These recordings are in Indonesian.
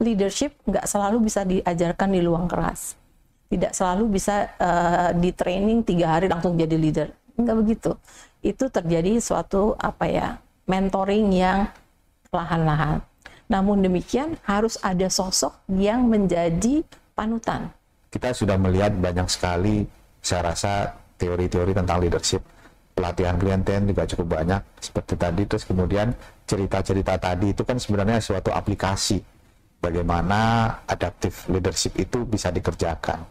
leadership nggak selalu bisa diajarkan di ruang keras. Tidak selalu bisa di training 3 hari langsung jadi leader. Nggak begitu. Itu terjadi suatu mentoring yang perlahan-lahan. Namun demikian harus ada sosok yang menjadi panutan. Kita sudah melihat banyak sekali, saya rasa teori-teori tentang leadership. Pelatihan juga cukup banyak seperti tadi. Terus kemudian cerita-cerita tadi itu kan sebenarnya suatu aplikasi bagaimana adaptive leadership itu bisa dikerjakan.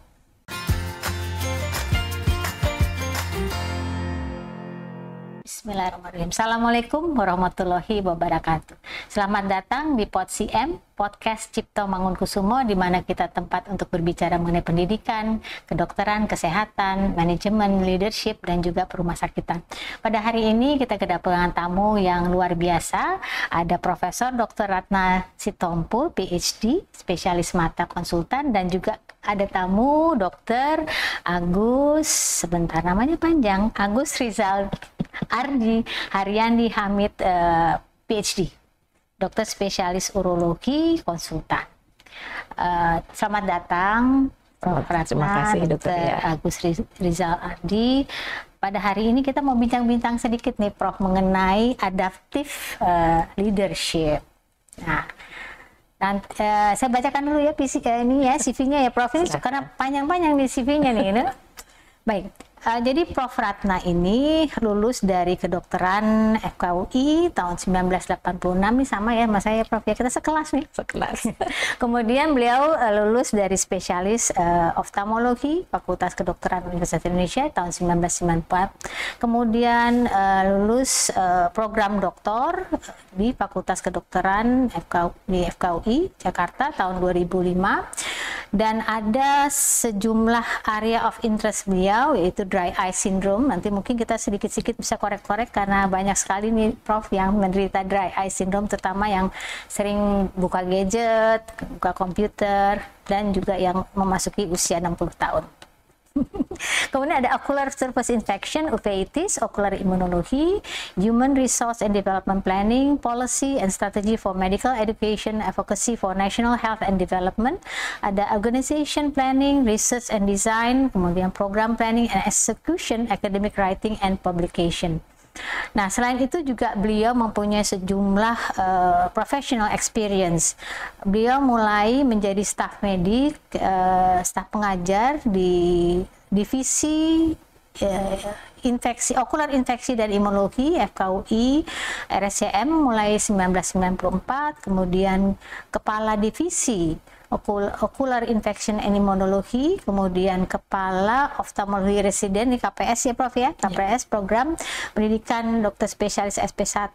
Bismillahirrahmanirrahim. Assalamualaikum warahmatullahi wabarakatuh. Selamat datang di PodCM, podcast Cipto Mangunkusumo, di mana kita tempat untuk berbicara mengenai pendidikan, kedokteran, kesehatan, manajemen, leadership, dan juga perumasakitan. Pada hari ini kita kedatangan tamu yang luar biasa. Ada Profesor Dr. Ratna Sitompul, PhD, spesialis mata konsultan, dan juga ada tamu Dr. Agus, sebentar namanya panjang, Agus Rizal Ardi Haryandi Hamid, PhD, dokter spesialis urologi konsultan. Selamat datang, Prof. Ratna. Terima kasih, Dr. Agus Rizal Ardi. Pada hari ini kita mau bincang-bincang sedikit nih, Prof, mengenai adaptive leadership. Nah, saya bacakan dulu ya ini ya CV-nya ya, Prof, ini karena panjang-panjang nih CV-nya nih. Baik. Jadi Prof. Ratna ini lulus dari kedokteran FKUI tahun 1986 nih, sama ya mas saya, Prof, ya, kita sekelas nih. Sekelas. Kemudian beliau lulus dari spesialis oftalmologi Fakultas Kedokteran Universitas Indonesia tahun 1994. Kemudian lulus program doktor di Fakultas Kedokteran di FKUI Jakarta tahun 2005. Dan ada sejumlah area of interest beliau, yaitu dry eye syndrome. Nanti mungkin kita sedikit-sedikit bisa korek-korek karena banyak sekali nih, Prof, yang menderita dry eye syndrome, terutama yang sering buka gadget, buka komputer, dan juga yang memasuki usia 60 tahun. Kemudian ada ocular surface infection, uveitis, ocular immunology, human resource and development planning, policy and strategy for medical education, advocacy for national health and development, ada organization planning, research and design, kemudian program planning and execution, academic writing and publication. Nah, selain itu juga beliau mempunyai sejumlah professional experience. Beliau mulai menjadi staf medik, staf pengajar di divisi okular infeksi dan imunologi FKUI RSCM mulai 1994, kemudian kepala divisi Ocular Infection and Immunology, kemudian kepala oftalmologi residen di KPS ya, Prof, ya, KPS program pendidikan dokter spesialis SP1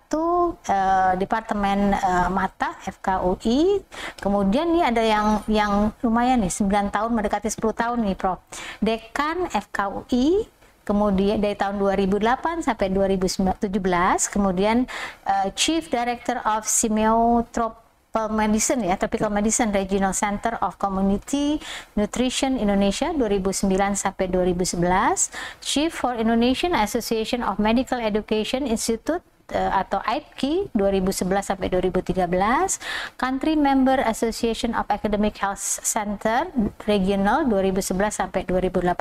Departemen Mata FKUI. Kemudian nih ada yang lumayan nih, 9 tahun mendekati 10 tahun nih, Prof, Dekan FKUI. Kemudian dari tahun 2008 sampai 2017, kemudian Chief Director of Semiotropical Medicine ya, Tropical Medicine Regional Center of Community Nutrition Indonesia 2009 sampai 2011, Chief for Indonesian Association of Medical Education Institute atau AIPKI 2011 sampai 2013, Country Member Association of Academic Health Center Regional 2011 sampai 2018.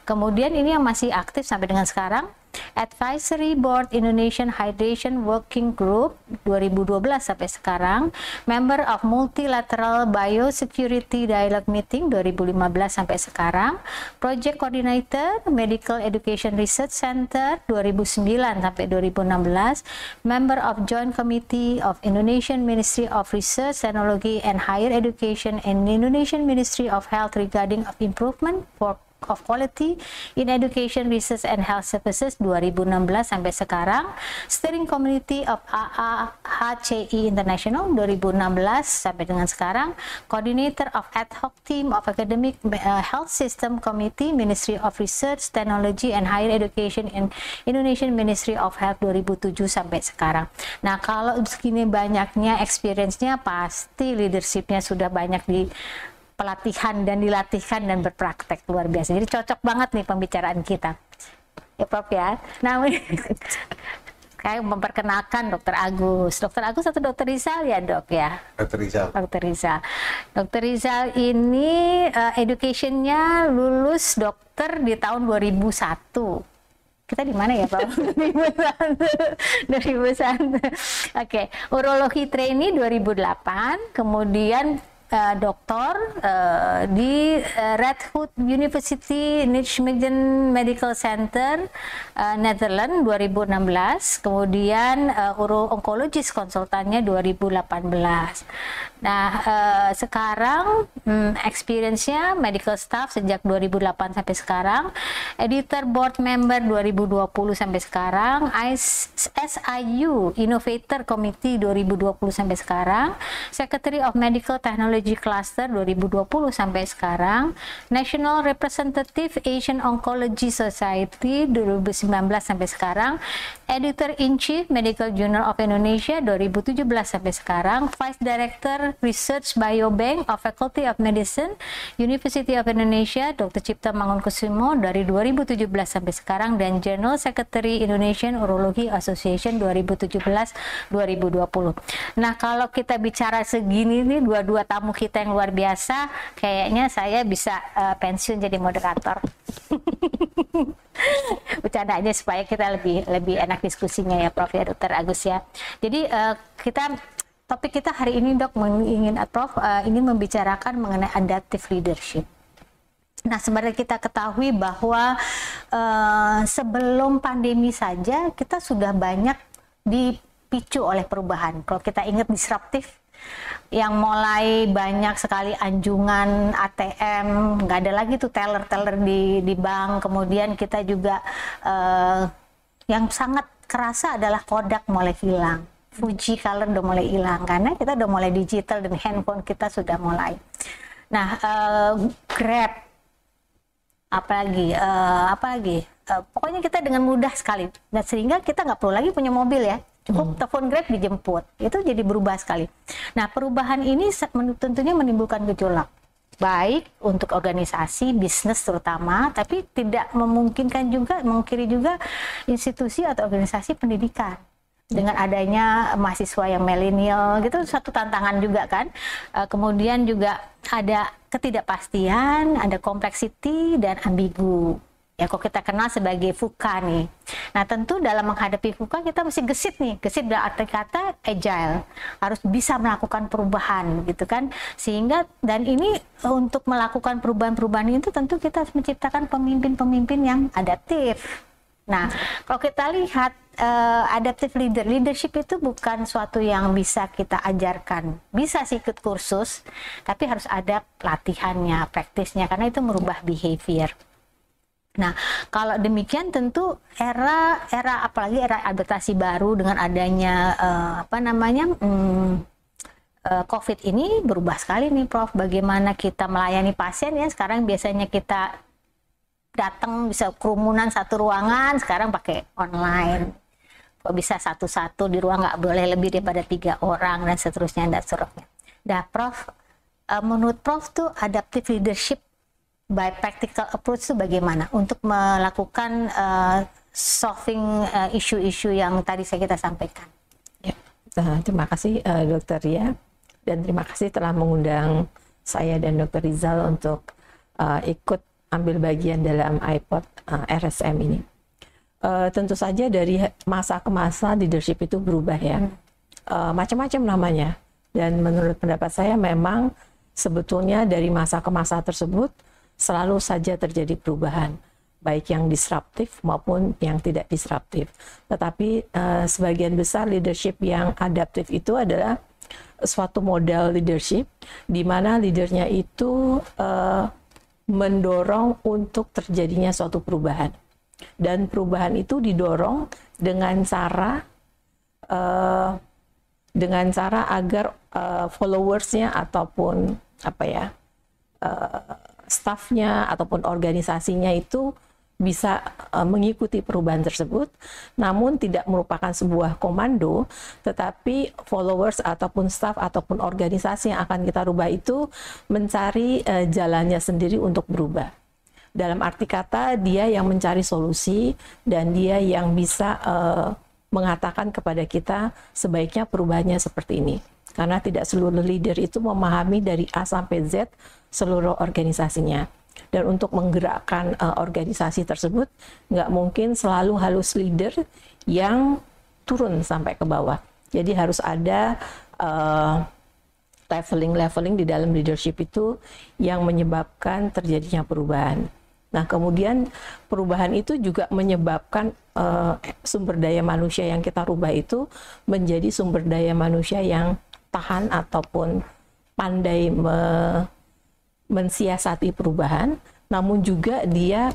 Kemudian ini yang masih aktif sampai dengan sekarang, Advisory Board Indonesian Hydration Working Group 2012 sampai sekarang, Member of Multilateral Biosecurity Dialogue Meeting 2015 sampai sekarang, Project Coordinator Medical Education Research Center 2009 sampai 2016, Member of Joint Committee of Indonesian Ministry of Research, Technology and Higher Education and Indonesian Ministry of Health regarding of improvement of quality in education, research and health services 2016 sampai sekarang, Steering Committee of AAHCI International 2016 sampai dengan sekarang, Coordinator of Ad Hoc Team of Academic Health System Committee, Ministry of Research, Technology and Higher Education in Indonesian Ministry of Health 2007 sampai sekarang. Nah, kalau segini banyaknya experience-nya, pasti leadership-nya sudah banyak di pelatihan dan dilatihkan dan berpraktek, luar biasa. Jadi cocok banget nih pembicaraan kita, ya, Prof, ya. Nah, Saya memperkenalkan Dr. Agus. Dr. Agus atau Dr. Rizal ya dok ya? Dr. Rizal. Dr. Rizal. Dr. Rizal ini education-nya lulus dokter di tahun 2001. Kita di mana ya Pak? 2001. Oke, urologi trainee 2008, kemudian doktor di Red Hood University Nijmegen Medical Center Netherlands 2016, kemudian uro-onkologis konsultannya 2018. Nah, sekarang experience-nya medical staff sejak 2008 sampai sekarang, editor board member 2020 sampai sekarang, SIU Innovator Committee 2020 sampai sekarang, Secretary of Medical Technology Cluster 2020 sampai sekarang, National Representative Asian Oncology Society 2019 sampai sekarang, Editor in Chief Medical Journal of Indonesia 2017 sampai sekarang, Vice Director Research Biobank of Faculty of Medicine University of Indonesia Dr. Cipta Mangunkusumo dari 2017 sampai sekarang, dan General Secretary Indonesian Urology Association 2017-2020. Nah, kalau kita bicara segini nih, dua tamu kita yang luar biasa, kayaknya saya bisa pensiun jadi moderator. Bercanda aja supaya kita lebih enak diskusinya ya Prof ya, Dr. Agus ya. Jadi topik kita hari ini dok ingin membicarakan mengenai adaptive leadership. Nah, sebenarnya kita ketahui bahwa sebelum pandemi saja kita sudah banyak dipicu oleh perubahan. Kalau kita ingat disruptif, yang mulai banyak sekali anjungan ATM, nggak ada lagi tuh teller di bank. Kemudian kita juga yang sangat kerasa adalah Kodak mulai hilang, Fuji Color udah mulai hilang karena kita udah mulai digital dan handphone kita sudah mulai. Nah, Grab, apalagi pokoknya kita dengan mudah sekali. Nah, sehingga kita nggak perlu lagi punya mobil ya. Cukup telepon Grab dijemput, itu jadi berubah sekali. Nah, perubahan ini tentunya menimbulkan gejolak, baik untuk organisasi, bisnis terutama, tapi tidak memungkiri juga institusi atau organisasi pendidikan. Dengan adanya mahasiswa yang milenial, gitu satu tantangan juga kan. Kemudian juga ada ketidakpastian, ada kompleksiti dan ambigu. Ya, kok kita kenal sebagai VUCA nih. Nah, tentu dalam menghadapi VUCA kita mesti gesit nih. Gesit berarti kata agile. Harus bisa melakukan perubahan gitu kan. Sehingga, dan ini untuk melakukan perubahan-perubahan itu tentu kita harus menciptakan pemimpin-pemimpin yang adaptif. Nah, kalau kita lihat adaptive leadership itu bukan suatu yang bisa kita ajarkan. Bisa sih ikut kursus, tapi harus ada pelatihannya, praktisnya, karena itu merubah behavior. Nah, kalau demikian tentu apalagi era adaptasi baru dengan adanya COVID ini berubah sekali nih Prof. Bagaimana kita melayani pasien ya, sekarang biasanya kita datang bisa kerumunan satu ruangan, sekarang pakai online. Kok bisa satu-satu di ruang, nggak boleh lebih daripada 3 orang dan seterusnya dan seterusnya. Nah Prof, menurut Prof tuh adaptive leadership by practical approach itu bagaimana untuk melakukan solving isu-isu yang tadi kita sampaikan? Ya, terima kasih Dr. Ria, dan terima kasih telah mengundang saya dan Dr. Rizal untuk ikut ambil bagian dalam iPod RSM ini. Tentu saja dari masa ke masa leadership itu berubah ya, macam-macam namanya, dan menurut pendapat saya memang sebetulnya dari masa ke masa tersebut selalu saja terjadi perubahan, baik yang disruptif maupun yang tidak disruptif. Tetapi sebagian besar leadership yang adaptif itu adalah suatu model leadership di mana leadernya itu mendorong untuk terjadinya suatu perubahan. Dan perubahan itu didorong dengan cara agar followersnya ataupun staffnya ataupun organisasinya itu bisa mengikuti perubahan tersebut, namun tidak merupakan sebuah komando, tetapi followers ataupun staff ataupun organisasi yang akan kita rubah itu mencari jalannya sendiri untuk berubah. Dalam arti kata dia yang mencari solusi dan dia yang bisa mengatakan kepada kita sebaiknya perubahannya seperti ini. Karena tidak seluruh leader itu memahami dari A sampai Z seluruh organisasinya. Dan untuk menggerakkan organisasi tersebut, nggak mungkin selalu harus leader yang turun sampai ke bawah. Jadi harus ada leveling di dalam leadership itu yang menyebabkan terjadinya perubahan. Nah, kemudian perubahan itu juga menyebabkan sumber daya manusia yang kita rubah itu menjadi sumber daya manusia yang tahan ataupun pandai mensiasati perubahan, namun juga dia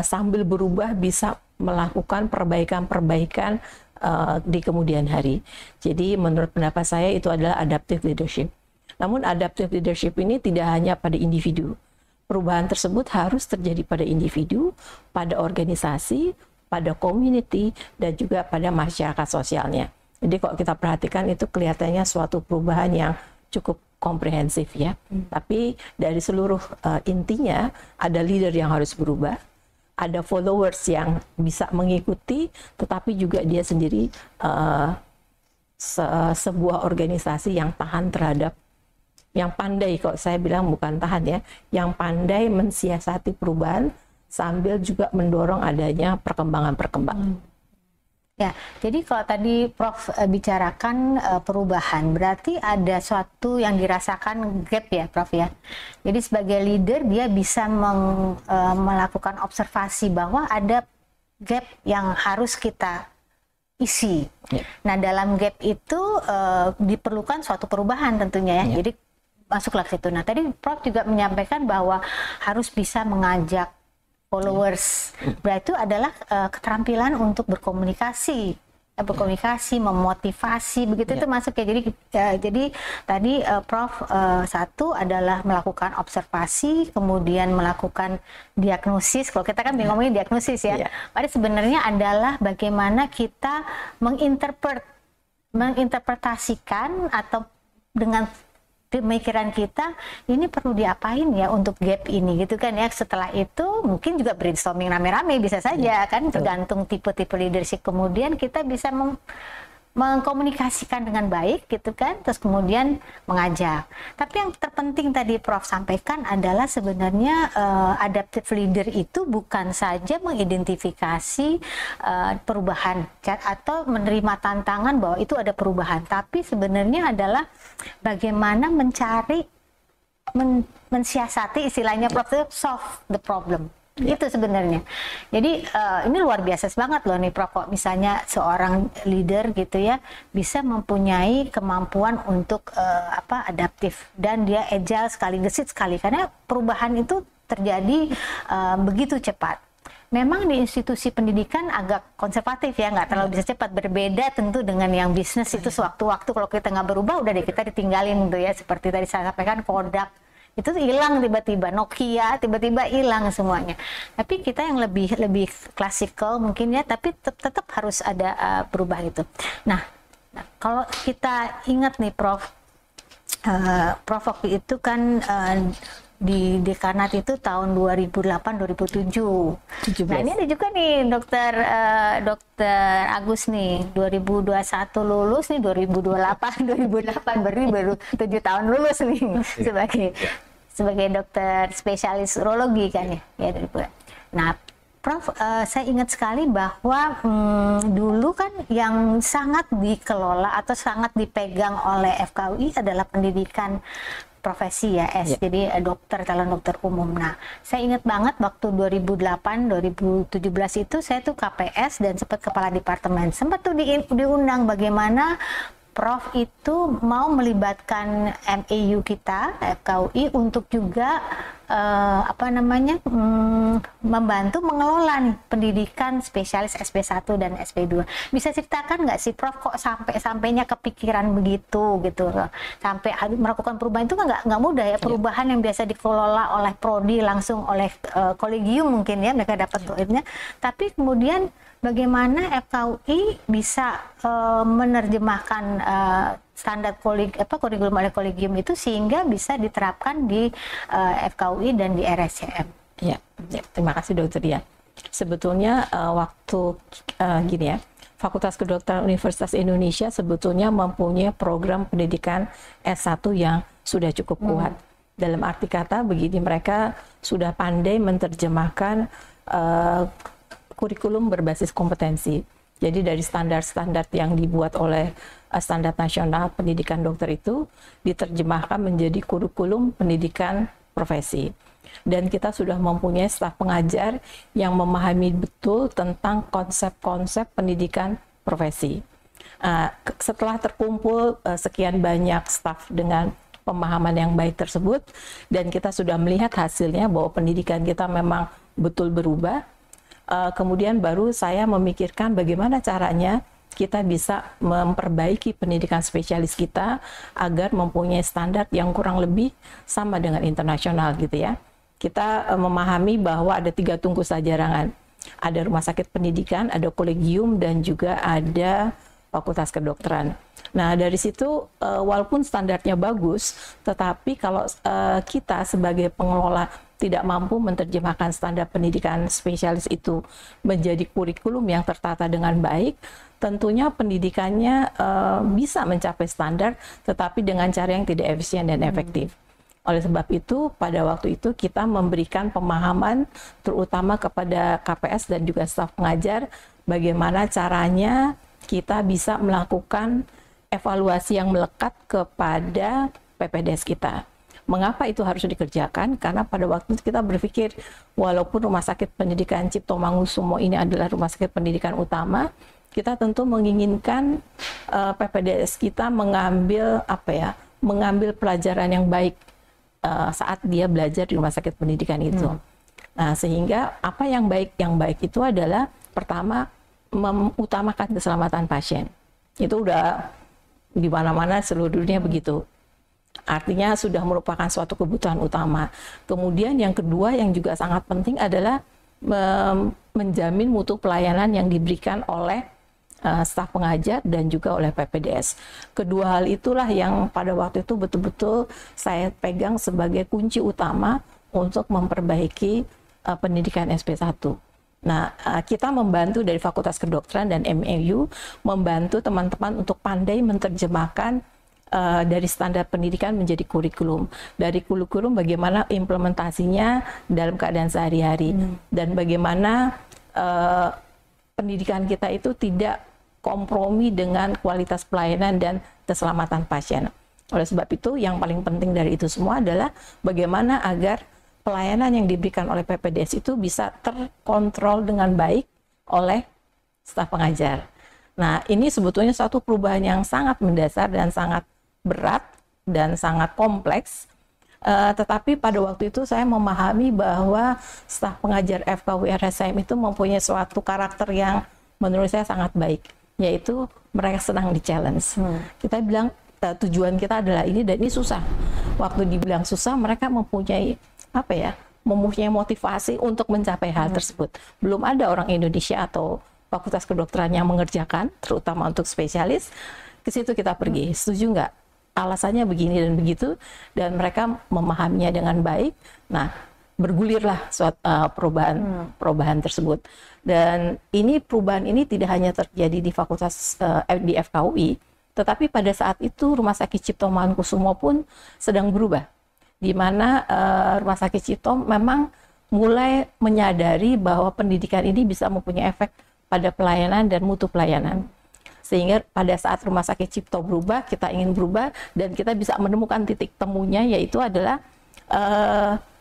sambil berubah bisa melakukan perbaikan-perbaikan di kemudian hari. Jadi menurut pendapat saya itu adalah adaptive leadership. Namun adaptive leadership ini tidak hanya pada individu. Perubahan tersebut harus terjadi pada individu, pada organisasi, pada community, dan juga pada masyarakat sosialnya. Jadi kalau kita perhatikan itu kelihatannya suatu perubahan yang cukup komprehensif ya. Tapi dari seluruh intinya ada leader yang harus berubah, ada followers yang bisa mengikuti, tetapi juga dia sendiri sebuah organisasi yang tahan terhadap, yang pandai, kalau saya bilang bukan tahan ya, yang pandai mensiasati perubahan sambil juga mendorong adanya perkembangan-perkembangan. Ya, jadi kalau tadi Prof bicarakan perubahan, berarti ada suatu yang dirasakan gap ya, Prof ya. Jadi sebagai leader dia bisa melakukan observasi bahwa ada gap yang harus kita isi. Ya. Nah, dalam gap itu diperlukan suatu perubahan tentunya ya. Ya. Jadi masuklah ke situ. Nah, tadi Prof juga menyampaikan bahwa harus bisa mengajak followers, berarti itu adalah keterampilan untuk berkomunikasi, memotivasi, begitu itu masuk ya. Jadi tadi Prof satu adalah melakukan observasi, kemudian melakukan diagnosis. Kalau kita kan ngomongin diagnosis ya, padahal sebenarnya adalah bagaimana kita menginterpretasikan atau dengan pemikiran kita ini perlu diapain ya untuk gap ini gitu kan ya. Setelah itu mungkin juga brainstorming rame-rame bisa saja kan, tergantung tipe-tipe leadership. Kemudian kita bisa mengkomunikasikan dengan baik gitu kan, terus kemudian mengajak. Tapi yang terpenting tadi Prof sampaikan adalah sebenarnya adaptive leader itu bukan saja mengidentifikasi perubahan atau menerima tantangan bahwa itu ada perubahan, tapi sebenarnya adalah bagaimana mencari mensiasati, istilahnya Prof, solve the problem. Itu sebenarnya. Jadi ini luar biasa banget loh nih Prof, kok misalnya seorang leader gitu ya bisa mempunyai kemampuan untuk adaptif, dan dia agile sekali, gesit sekali, karena perubahan itu terjadi begitu cepat. Memang di institusi pendidikan agak konservatif ya, nggak terlalu bisa cepat. Berbeda tentu dengan yang bisnis, itu sewaktu-waktu kalau kita nggak berubah udah deh kita ditinggalin tuh ya, seperti tadi saya sampaikan Kodak itu hilang tiba-tiba, Nokia tiba-tiba hilang semuanya. Tapi kita yang lebih klasikal mungkin ya, tapi tetap harus ada berubah gitu. Nah, kalau kita ingat nih Prof, Prof waktu itu kan di dekanat itu tahun 2008-2007. Nah ini ada juga nih Dokter Agus nih 2021 lulus nih, 2028 baru 7 tahun lulus nih sebagai dokter spesialis urologi kan ya dari Pura. Nah Prof, saya ingat sekali bahwa dulu kan yang sangat dikelola atau sangat dipegang oleh FKUI adalah pendidikan profesi ya, jadi calon dokter umum. Nah, saya ingat banget waktu 2008-2017 itu saya tuh KPS dan sempat kepala departemen. Sempat tuh diundang bagaimana Prof itu mau melibatkan MAU kita, FKUI, untuk juga membantu mengelola nih pendidikan spesialis SP1 dan SP2. Bisa ceritakan nggak sih Prof, kok sampainya kepikiran begitu gitu, sampai melakukan perubahan itu nggak mudah ya, perubahan yang biasa dikelola oleh prodi langsung oleh kolegium mungkin ya, mereka dapat duitnya, tapi kemudian bagaimana FKUI bisa menerjemahkan standar kurikulum oleh kolegium itu sehingga bisa diterapkan di FKUI dan di RSCM. Ya, terima kasih Dokter Dia. Sebetulnya waktu gini ya, Fakultas Kedokteran Universitas Indonesia sebetulnya mempunyai program pendidikan S1 yang sudah cukup kuat. Dalam arti kata begini, mereka sudah pandai menerjemahkan kurikulum berbasis kompetensi. Jadi dari standar-standar yang dibuat oleh standar nasional pendidikan dokter itu diterjemahkan menjadi kurikulum pendidikan profesi. Dan kita sudah mempunyai staf pengajar yang memahami betul tentang konsep-konsep pendidikan profesi. Setelah terkumpul sekian banyak staf dengan pemahaman yang baik tersebut, dan kita sudah melihat hasilnya bahwa pendidikan kita memang betul berubah, kemudian baru saya memikirkan bagaimana caranya kita bisa memperbaiki pendidikan spesialis kita agar mempunyai standar yang kurang lebih sama dengan internasional gitu ya. Kita memahami bahwa ada 3 tungku sajarangan. Ada rumah sakit pendidikan, ada kolegium, dan juga ada fakultas kedokteran. Nah, dari situ walaupun standarnya bagus, tetapi kalau kita sebagai pengelola tidak mampu menerjemahkan standar pendidikan spesialis itu menjadi kurikulum yang tertata dengan baik, tentunya pendidikannya bisa mencapai standar, tetapi dengan cara yang tidak efisien dan efektif. Oleh sebab itu, pada waktu itu kita memberikan pemahaman terutama kepada KPS dan juga staf pengajar bagaimana caranya kita bisa melakukan evaluasi yang melekat kepada PPDS kita. Mengapa itu harus dikerjakan? Karena pada waktu itu kita berpikir walaupun Rumah Sakit Pendidikan Cipto Mangunkusumo ini adalah rumah sakit pendidikan utama, kita tentu menginginkan PPDS kita mengambil mengambil pelajaran yang baik saat dia belajar di rumah sakit pendidikan itu. Nah, sehingga apa yang baik? Yang baik itu adalah pertama mengutamakan keselamatan pasien. Itu udah di mana-mana seluruh dunia begitu. Artinya sudah merupakan suatu kebutuhan utama. Kemudian yang kedua yang juga sangat penting adalah menjamin mutu pelayanan yang diberikan oleh staf pengajar dan juga oleh PPDS. Kedua hal itulah yang pada waktu itu betul-betul saya pegang sebagai kunci utama untuk memperbaiki pendidikan SP1. Nah, kita membantu dari Fakultas Kedokteran dan MEU membantu teman-teman untuk pandai menerjemahkan dari standar pendidikan menjadi kurikulum. Dari kurikulum bagaimana implementasinya dalam keadaan sehari-hari dan bagaimana pendidikan kita itu tidak kompromi dengan kualitas pelayanan dan keselamatan pasien. Oleh sebab itu, yang paling penting dari itu semua adalah bagaimana agar pelayanan yang diberikan oleh PPDS itu bisa terkontrol dengan baik oleh staf pengajar. Nah, ini sebetulnya suatu perubahan yang sangat mendasar dan sangat berat dan sangat kompleks. Tetapi pada waktu itu saya memahami bahwa staf pengajar FKUI RSCM itu mempunyai suatu karakter yang menurut saya sangat baik, yaitu mereka senang di-challenge. Kita bilang tujuan kita adalah ini dan ini susah. Waktu dibilang susah, mereka mempunyai mempunyai motivasi untuk mencapai hal tersebut. Belum ada orang Indonesia atau fakultas kedokteran yang mengerjakan, terutama untuk spesialis. Ke situ kita pergi, setuju nggak? Alasannya begini dan begitu, dan mereka memahaminya dengan baik. Nah, bergulirlah suatu perubahan tersebut. Dan perubahan ini tidak hanya terjadi di fakultas di FKUI, tetapi pada saat itu Rumah Sakit Cipto Mangunkusumo pun sedang berubah, di mana Rumah Sakit Cipto memang mulai menyadari bahwa pendidikan ini bisa mempunyai efek pada pelayanan dan mutu pelayanan. Sehingga pada saat Rumah Sakit Cipto berubah, kita ingin berubah dan kita bisa menemukan titik temunya, yaitu adalah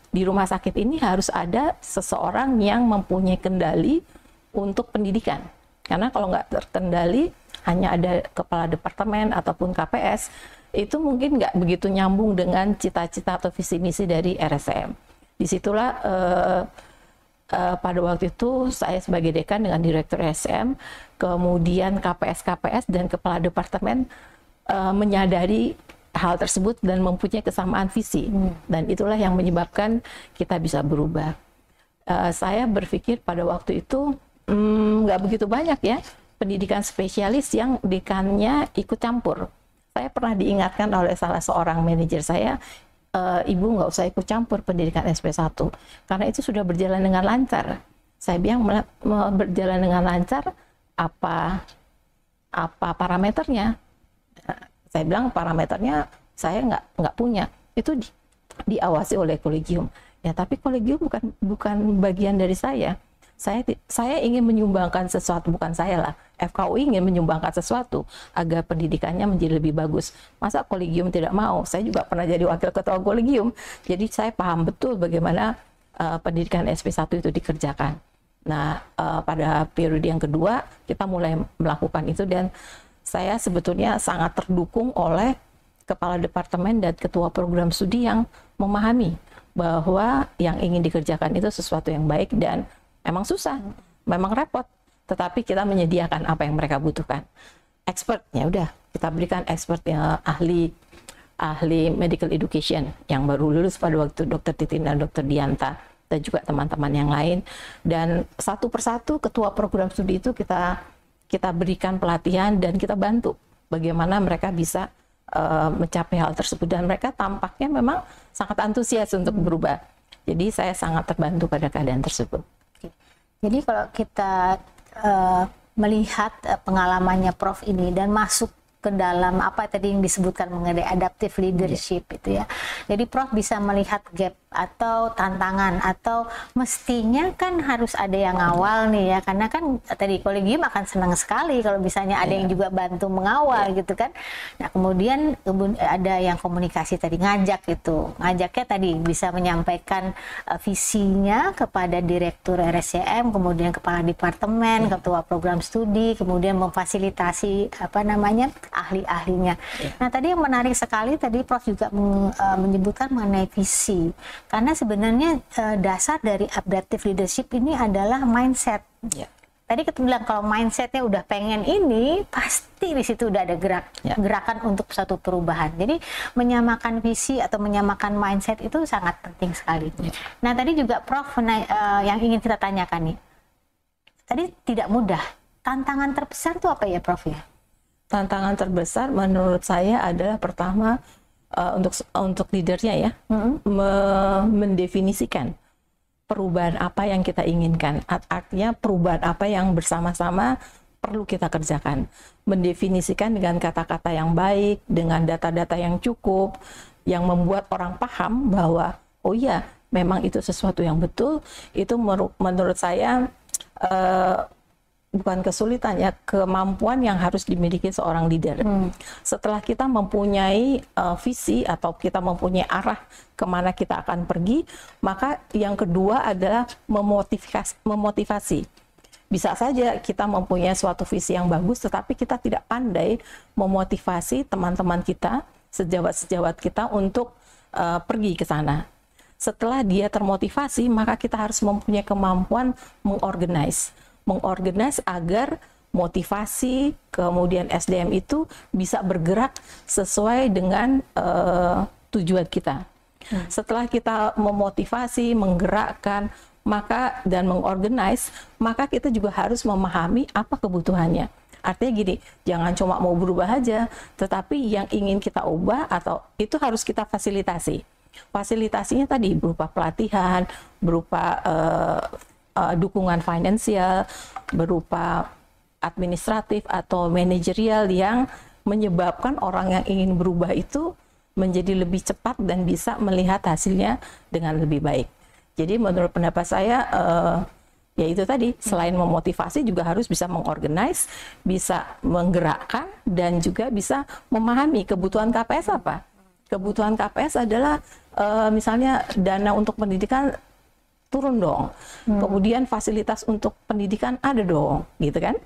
di rumah sakit ini harus ada seseorang yang mempunyai kendali untuk pendidikan. Karena kalau nggak terkendali, hanya ada kepala departemen ataupun KPS, itu mungkin nggak begitu nyambung dengan cita-cita atau visi misi dari RSCM. Disitulah pada waktu itu saya sebagai dekan dengan direktur RSCM, kemudian KPS dan kepala departemen menyadari hal tersebut dan mempunyai kesamaan visi, dan itulah yang menyebabkan kita bisa berubah. Saya berpikir pada waktu itu nggak begitu banyak ya pendidikan spesialis yang dekannya ikut campur. Saya pernah diingatkan oleh salah seorang manajer saya, Ibu nggak usah ikut campur pendidikan SP1 karena itu sudah berjalan dengan lancar. Saya bilang berjalan dengan lancar, apa apa parameternya? Saya bilang parameternya saya nggak punya. Itu diawasi oleh kolegium. Ya, tapi kolegium bukan bagian dari saya. Saya ingin menyumbangkan sesuatu, bukan saya lah. FKUI ingin menyumbangkan sesuatu agar pendidikannya menjadi lebih bagus. Masa kolegium tidak mau? Saya juga pernah jadi wakil ketua kolegium. Jadi saya paham betul bagaimana pendidikan SP1 itu dikerjakan. Nah, pada periode yang kedua kita mulai melakukan itu, dan saya sebetulnya sangat terdukung oleh kepala departemen dan ketua program studi yang memahami bahwa yang ingin dikerjakan itu sesuatu yang baik dan memang susah, memang repot, tetapi kita menyediakan apa yang mereka butuhkan. Expertnya udah kita berikan expert yang ahli medical education yang baru lulus pada waktu Dr. Titin dan Dr. Dianta dan juga teman-teman yang lain, dan satu persatu ketua program studi itu kita berikan pelatihan dan kita bantu bagaimana mereka bisa mencapai hal tersebut, dan mereka tampaknya memang sangat antusias untuk berubah. Jadi saya sangat terbantu pada keadaan tersebut. Jadi kalau kita melihat pengalamannya Prof ini dan masuk ke dalam apa tadi yang disebutkan mengenai adaptive leadership itu ya. Jadi Prof bisa melihat gap atau tantangan, atau mestinya kan harus ada yang ngawal nih ya, karena kan tadi kolegium akan senang sekali kalau misalnya ada yang juga bantu mengawal gitu kan. Nah kemudian ada yang komunikasi tadi, ngajaknya tadi bisa menyampaikan visinya kepada direktur RSCM, kemudian kepala departemen, ketua program studi, kemudian memfasilitasi ahli-ahlinya. Nah tadi yang menarik sekali tadi Prof juga menyebutkan mengenai visi. Karena sebenarnya dasar dari adaptive leadership ini adalah mindset. Ya. Tadi kita bilang kalau mindsetnya udah pengen ini, pasti di situ udah ada gerakan untuk suatu perubahan. Jadi menyamakan visi atau menyamakan mindset itu sangat penting sekali. Ya. Nah tadi juga Prof yang ingin kita tanyakan nih, tadi tidak mudah. Tantangan terbesar itu apa ya Prof ya? Tantangan terbesar menurut saya adalah pertama, untuk leadernya ya, mendefinisikan perubahan apa yang kita inginkan, artinya perubahan apa yang bersama-sama perlu kita kerjakan, mendefinisikan dengan kata-kata yang baik, dengan data-data yang cukup, yang membuat orang paham bahwa oh iya memang itu sesuatu yang betul. Itu menurut saya bukan kesulitan ya, kemampuan yang harus dimiliki seorang leader. Setelah kita mempunyai visi atau kita mempunyai arah kemana kita akan pergi, maka yang kedua adalah memotivasi. Bisa saja kita mempunyai suatu visi yang bagus, tetapi kita tidak pandai memotivasi teman-teman kita, sejawat-sejawat kita untuk pergi ke sana. Setelah dia termotivasi, maka kita harus mempunyai kemampuan mengorganize agar motivasi kemudian SDM itu bisa bergerak sesuai dengan tujuan kita. Setelah kita memotivasi, menggerakkan, dan mengorganize, maka kita juga harus memahami apa kebutuhannya. Artinya gini, jangan cuma mau berubah aja, tetapi yang ingin kita ubah atau itu harus kita fasilitasi. Fasilitasinya tadi berupa pelatihan, berupa dukungan finansial, berupa administratif atau manajerial yang menyebabkan orang yang ingin berubah itu menjadi lebih cepat dan bisa melihat hasilnya dengan lebih baik. Jadi menurut pendapat saya, ya itu tadi, selain memotivasi juga harus bisa mengorganize, bisa menggerakkan, dan juga bisa memahami kebutuhan KPS apa. Kebutuhan KPS adalah misalnya dana untuk pendidikan turun dong. Kemudian fasilitas untuk pendidikan ada dong, gitu kan?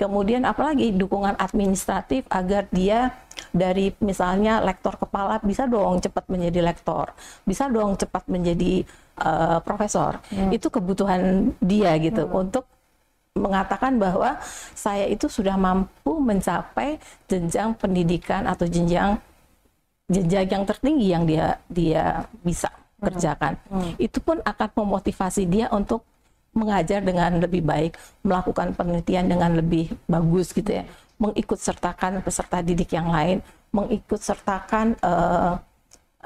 Kemudian apalagi dukungan administratif agar dia dari misalnya lektor kepala bisa dong cepat menjadi lektor, bisa dong cepat menjadi profesor. Itu kebutuhan dia gitu untuk mengatakan bahwa saya itu sudah mampu mencapai jenjang pendidikan atau jenjang yang tertinggi yang dia bisa kerjakan. Itu pun akan memotivasi dia untuk mengajar dengan lebih baik, melakukan penelitian dengan lebih bagus gitu ya, mengikut sertakan peserta didik yang lain, mengikut sertakan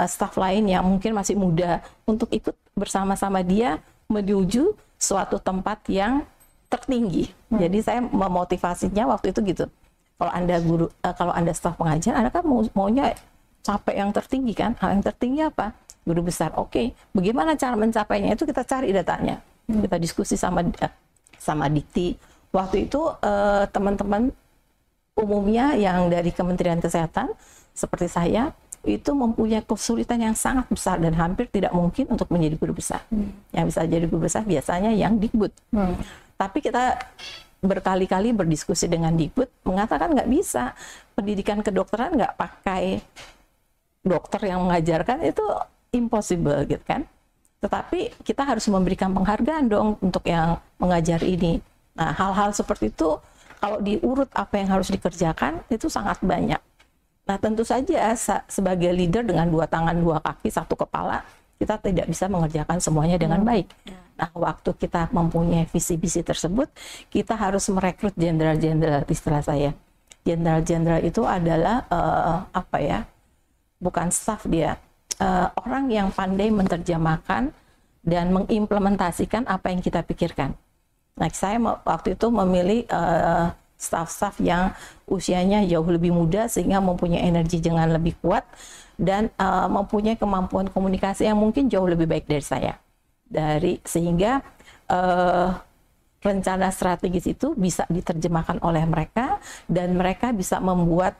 staf lain yang mungkin masih muda untuk ikut bersama-sama dia menuju suatu tempat yang tertinggi. Jadi saya memotivasinya waktu itu gitu. Kalau Anda guru, kalau Anda staf pengajar, Anda kan maunya capai yang tertinggi kan? Hal yang tertinggi apa? Guru besar. Oke, bagaimana cara mencapainya? Itu kita cari datanya. Kita diskusi sama Dikti. Waktu itu teman-teman umumnya yang dari Kementerian Kesehatan seperti saya itu mempunyai kesulitan yang sangat besar dan hampir tidak mungkin untuk menjadi guru besar. Yang bisa jadi guru besar biasanya yang Dikbud. Tapi kita berkali-kali berdiskusi dengan Dikbud mengatakan nggak bisa, pendidikan kedokteran nggak pakai dokter yang mengajarkan, itu impossible gitu kan. Tetapi kita harus memberikan penghargaan dong untuk yang mengajar ini. Nah, hal-hal seperti itu kalau diurut apa yang harus dikerjakan itu sangat banyak. Nah, tentu saja sebagai leader dengan 2 tangan, 2 kaki, 1 kepala, kita tidak bisa mengerjakan semuanya dengan baik. Nah, waktu kita mempunyai visi-visi tersebut, kita harus merekrut jenderal-jenderal, istilah saya. Jenderal-jenderal itu adalah bukan staf dia, orang yang pandai menerjemahkan dan mengimplementasikan apa yang kita pikirkan. Nah, saya waktu itu memilih staf-staf yang usianya jauh lebih muda sehingga mempunyai energi dengan lebih kuat dan mempunyai kemampuan komunikasi yang mungkin jauh lebih baik dari saya. Sehingga rencana strategis itu bisa diterjemahkan oleh mereka dan mereka bisa membuat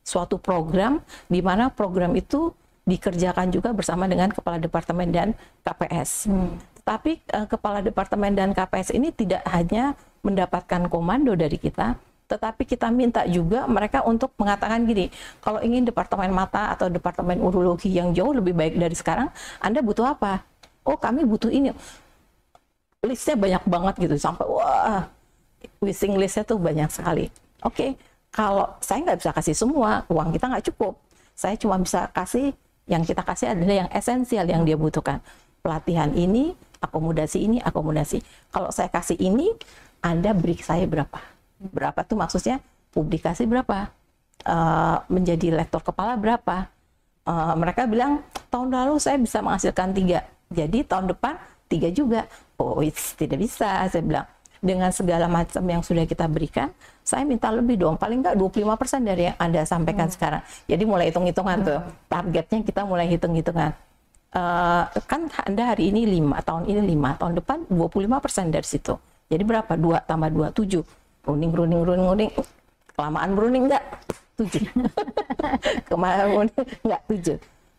suatu program di mana program itu dikerjakan juga bersama dengan Kepala Departemen dan KPS. Tapi Kepala Departemen dan KPS ini tidak hanya mendapatkan komando dari kita, tetapi kita minta juga mereka untuk mengatakan gini, kalau ingin Departemen Mata atau Departemen Urologi yang jauh lebih baik dari sekarang, Anda butuh apa? Oh, kami butuh ini. Listnya banyak banget gitu, sampai wah, wishing listnya tuh banyak sekali. Oke, kalau saya nggak bisa kasih semua, uang kita nggak cukup. Saya cuma bisa kasih, yang kita kasih adalah yang esensial yang dia butuhkan. Pelatihan ini, akomodasi ini, akomodasi. Kalau saya kasih ini, Anda beri saya berapa? Berapa tuh maksudnya publikasi berapa? Menjadi lektor kepala berapa? Mereka bilang, tahun lalu saya bisa menghasilkan 3. Jadi tahun depan 3 juga. Oh, tidak bisa, saya bilang. Dengan segala macam yang sudah kita berikan, saya minta lebih dong, paling nggak 25% dari yang Anda sampaikan sekarang. Jadi mulai hitung-hitungan tuh, targetnya kita mulai hitung-hitungan. Kan Anda hari ini 5, tahun ini 5, tahun depan 25% dari situ. Jadi berapa? 2 tambah 2, 7. Runing. Kelamaan runing nggak? 7. Kemarin runing nggak 7.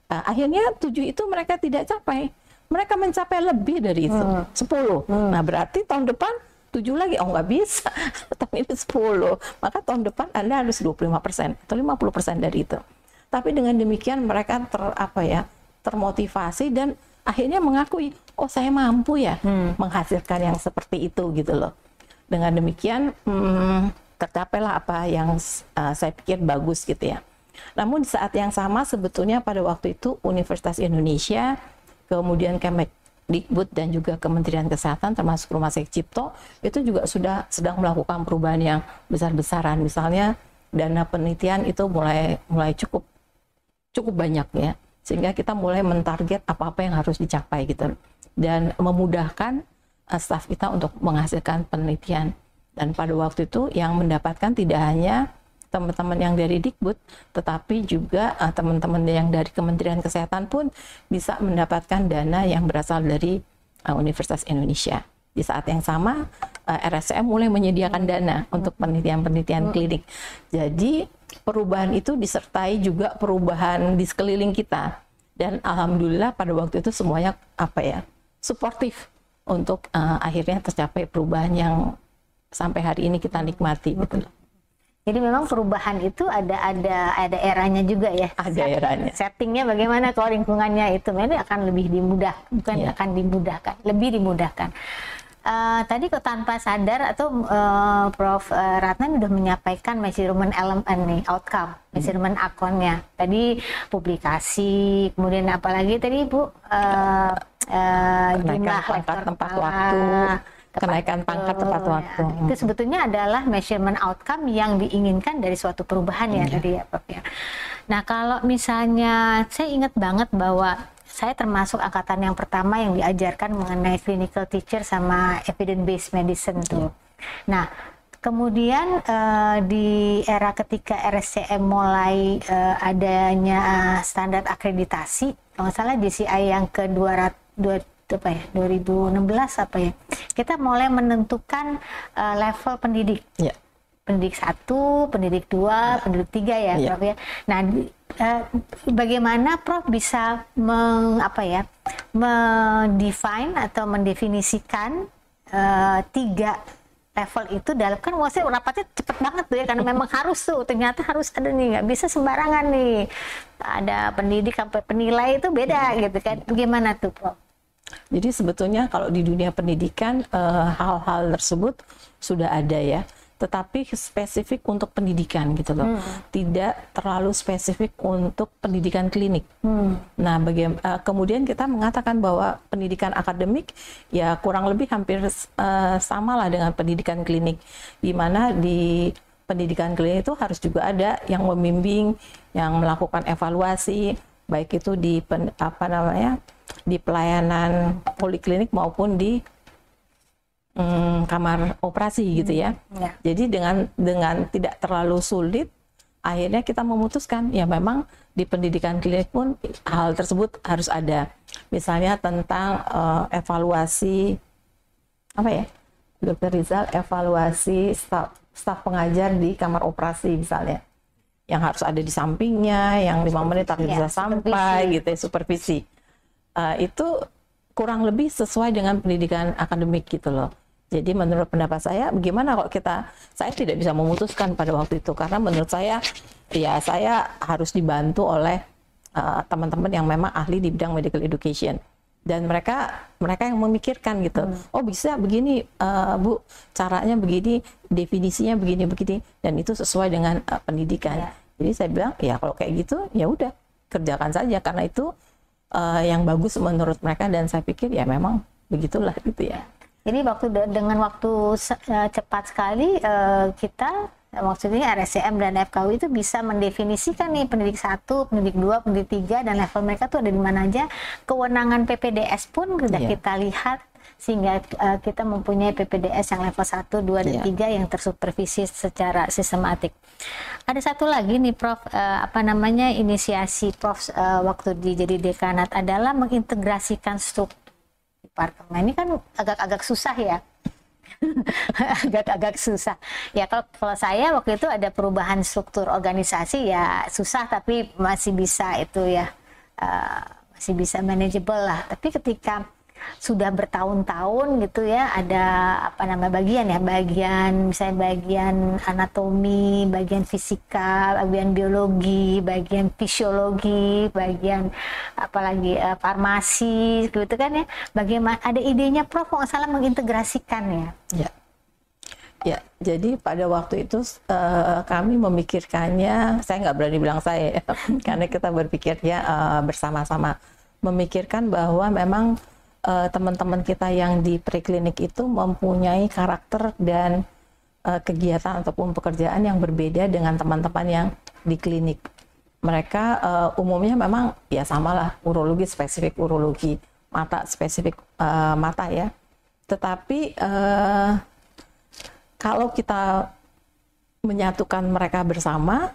Akhirnya 7 itu mereka tidak capai. Mereka mencapai lebih dari itu, 10. Nah, berarti tahun depan 7 lagi, oh nggak bisa, tapi ini 10. Maka tahun depan Anda harus 25% atau 50% dari itu. Tapi dengan demikian mereka termotivasi dan akhirnya mengakui, oh saya mampu ya menghasilkan yang seperti itu gitu loh. Dengan demikian tercapailah apa yang saya pikir bagus gitu ya. Namun di saat yang sama sebetulnya pada waktu itu Universitas Indonesia, kemudian Kemdikbud dan juga Kementerian Kesehatan termasuk Rumah Sakit Cipto itu juga sedang melakukan perubahan yang besar-besaran. Misalnya dana penelitian itu mulai cukup banyak ya, sehingga kita mulai mentarget apa-apa yang harus dicapai gitu dan memudahkan staf kita untuk menghasilkan penelitian. Dan pada waktu itu yang mendapatkan tidak hanya teman-teman yang dari Dikbud, tetapi juga teman-teman yang dari Kementerian Kesehatan pun bisa mendapatkan dana yang berasal dari Universitas Indonesia. Di saat yang sama, RSCM mulai menyediakan dana untuk penelitian-penelitian klinik. Jadi perubahan itu disertai juga perubahan di sekeliling kita. Dan alhamdulillah pada waktu itu semuanya suportif untuk akhirnya tercapai perubahan yang sampai hari ini kita nikmati gitu. Jadi memang perubahan itu ada eranya juga ya. Ada eranya. Settingnya bagaimana kalau lingkungannya itu memang akan lebih lebih dimudahkan. Tadi kok tanpa sadar atau Prof. Ratna sudah menyampaikan measurement element nih, outcome, measurement akunnya. Tadi publikasi, kemudian apalagi tadi Bu jumlah lektor tempat waktu. Kenaikan pangkat tepat waktu. Itu sebetulnya adalah measurement outcome yang diinginkan dari suatu perubahan ya tadi ya Prof ya. Nah kalau misalnya saya ingat banget bahwa saya termasuk angkatan yang pertama yang diajarkan mengenai clinical teacher sama evidence based medicine tuh. Nah Kemudian di era ketika RSCM mulai adanya standar akreditasi, kalau nggak salah JCI yang ke 2016 apa ya, kita mulai menentukan level pendidik. Ya. Pendidik 1, pendidik 2, pendidik 3 ya, Ya. Prof ya. Nah, bagaimana Prof bisa mendefine atau mendefinisikan 3 level itu dalam, kan maksudnya rapatnya cepet banget tuh ya, karena memang harus tuh, ternyata harus ada nih, nggak bisa sembarangan nih, ada pendidik sampai penilai itu beda gitu kan, bagaimana tuh Prof? Jadi sebetulnya kalau di dunia pendidikan hal-hal tersebut sudah ada ya, tetapi spesifik untuk pendidikan gitu loh, tidak terlalu spesifik untuk pendidikan klinik. Nah, kemudian kita mengatakan bahwa pendidikan akademik ya kurang lebih hampir sama lah dengan pendidikan klinik, di mana di pendidikan klinik itu harus juga ada yang membimbing, yang melakukan evaluasi, baik itu di di pelayanan poliklinik maupun di kamar operasi gitu ya. Jadi dengan tidak terlalu sulit, akhirnya kita memutuskan ya memang di pendidikan klinik pun hal tersebut harus ada. Misalnya tentang evaluasi Dokter Rizal, evaluasi staf pengajar di kamar operasi misalnya, yang harus ada di sampingnya, yang 5 menit harus bisa sampai gitu ya, supervisi. Itu kurang lebih sesuai dengan pendidikan akademik gitu loh. Jadi menurut pendapat saya, bagaimana kalau saya tidak bisa memutuskan pada waktu itu, karena menurut saya, ya saya harus dibantu oleh teman-teman yang memang ahli di bidang medical education. Dan mereka yang memikirkan gitu, oh bisa begini Bu, caranya begini, definisinya begini, dan itu sesuai dengan pendidikan. Jadi saya bilang, ya kalau kayak gitu, ya udah kerjakan saja, karena itu yang bagus menurut mereka, dan saya pikir ya memang begitulah gitu ya. Jadi dengan waktu cepat sekali kita, maksudnya RSCM dan FKUI itu bisa mendefinisikan nih pendidik 1, pendidik 2, pendidik 3, dan level mereka tuh ada di mana aja. Kewenangan PPDS pun sudah kita lihat, sehingga kita mempunyai PPDS yang level 1, 2, dan 3 yang tersupervisi secara sistematik. Ada satu lagi nih Prof, inisiasi Prof waktu jadi dekanat adalah mengintegrasikan struktur departemen. Ini kan agak-agak susah ya. agak-agak susah. Ya kalau saya waktu itu ada perubahan struktur organisasi ya susah, tapi masih bisa itu ya, masih bisa manageable lah. Tapi ketika sudah bertahun-tahun gitu ya, ada misalnya bagian anatomi, bagian fisika, bagian biologi, bagian fisiologi, bagian farmasi gitu kan ya. Bagaimana ada idenya Prof kalau nggak salah mengintegrasikan ya? Ya, jadi pada waktu itu kami memikirkannya, saya nggak berani bilang saya ya, karena kita berpikirnya bersama-sama, memikirkan bahwa memang teman-teman kita yang di preklinik itu mempunyai karakter dan kegiatan ataupun pekerjaan yang berbeda dengan teman-teman yang di klinik. Mereka umumnya memang ya samalah, urologi spesifik urologi, mata spesifik mata ya. Tetapi kalau kita menyatukan mereka bersama,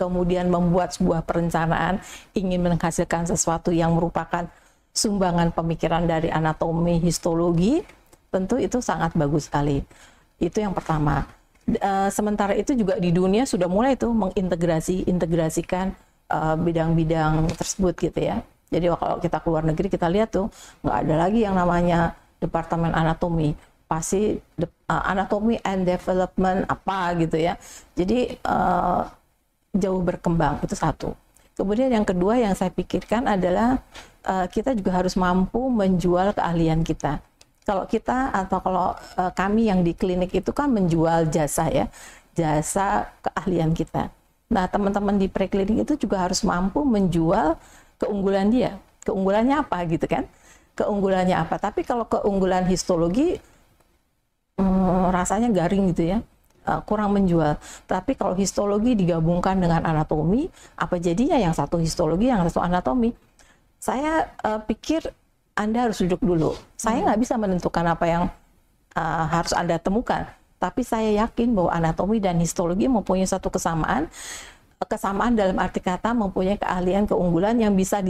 kemudian membuat sebuah perencanaan ingin menghasilkan sesuatu yang merupakan sumbangan pemikiran dari anatomi, histologi, tentu itu sangat bagus sekali. Itu yang pertama. Sementara itu juga di dunia sudah mulai tuh mengintegrasikan bidang-bidang tersebut gitu ya. Jadi kalau kita keluar negeri kita lihat tuh nggak ada lagi yang namanya departemen anatomi, pasti anatomy and development apa gitu ya. Jadi jauh berkembang, itu satu. Kemudian yang kedua yang saya pikirkan adalah kita juga harus mampu menjual keahlian kita. Kalau kita atau kalau kami yang di klinik itu kan menjual jasa ya, jasa keahlian kita. Nah teman-teman di preklinik itu juga harus mampu menjual keunggulan dia. Keunggulannya apa gitu kan? Keunggulannya apa? Tapi kalau keunggulan histologi rasanya garing gitu ya, kurang menjual. Tapi kalau histologi digabungkan dengan anatomi, apa jadinya? Yang satu histologi, yang satu anatomi. Saya pikir Anda harus duduk dulu. Saya nggak bisa menentukan apa yang harus Anda temukan. Tapi saya yakin bahwa anatomi dan histologi mempunyai satu kesamaan dalam arti kata mempunyai keahlian keunggulan yang bisa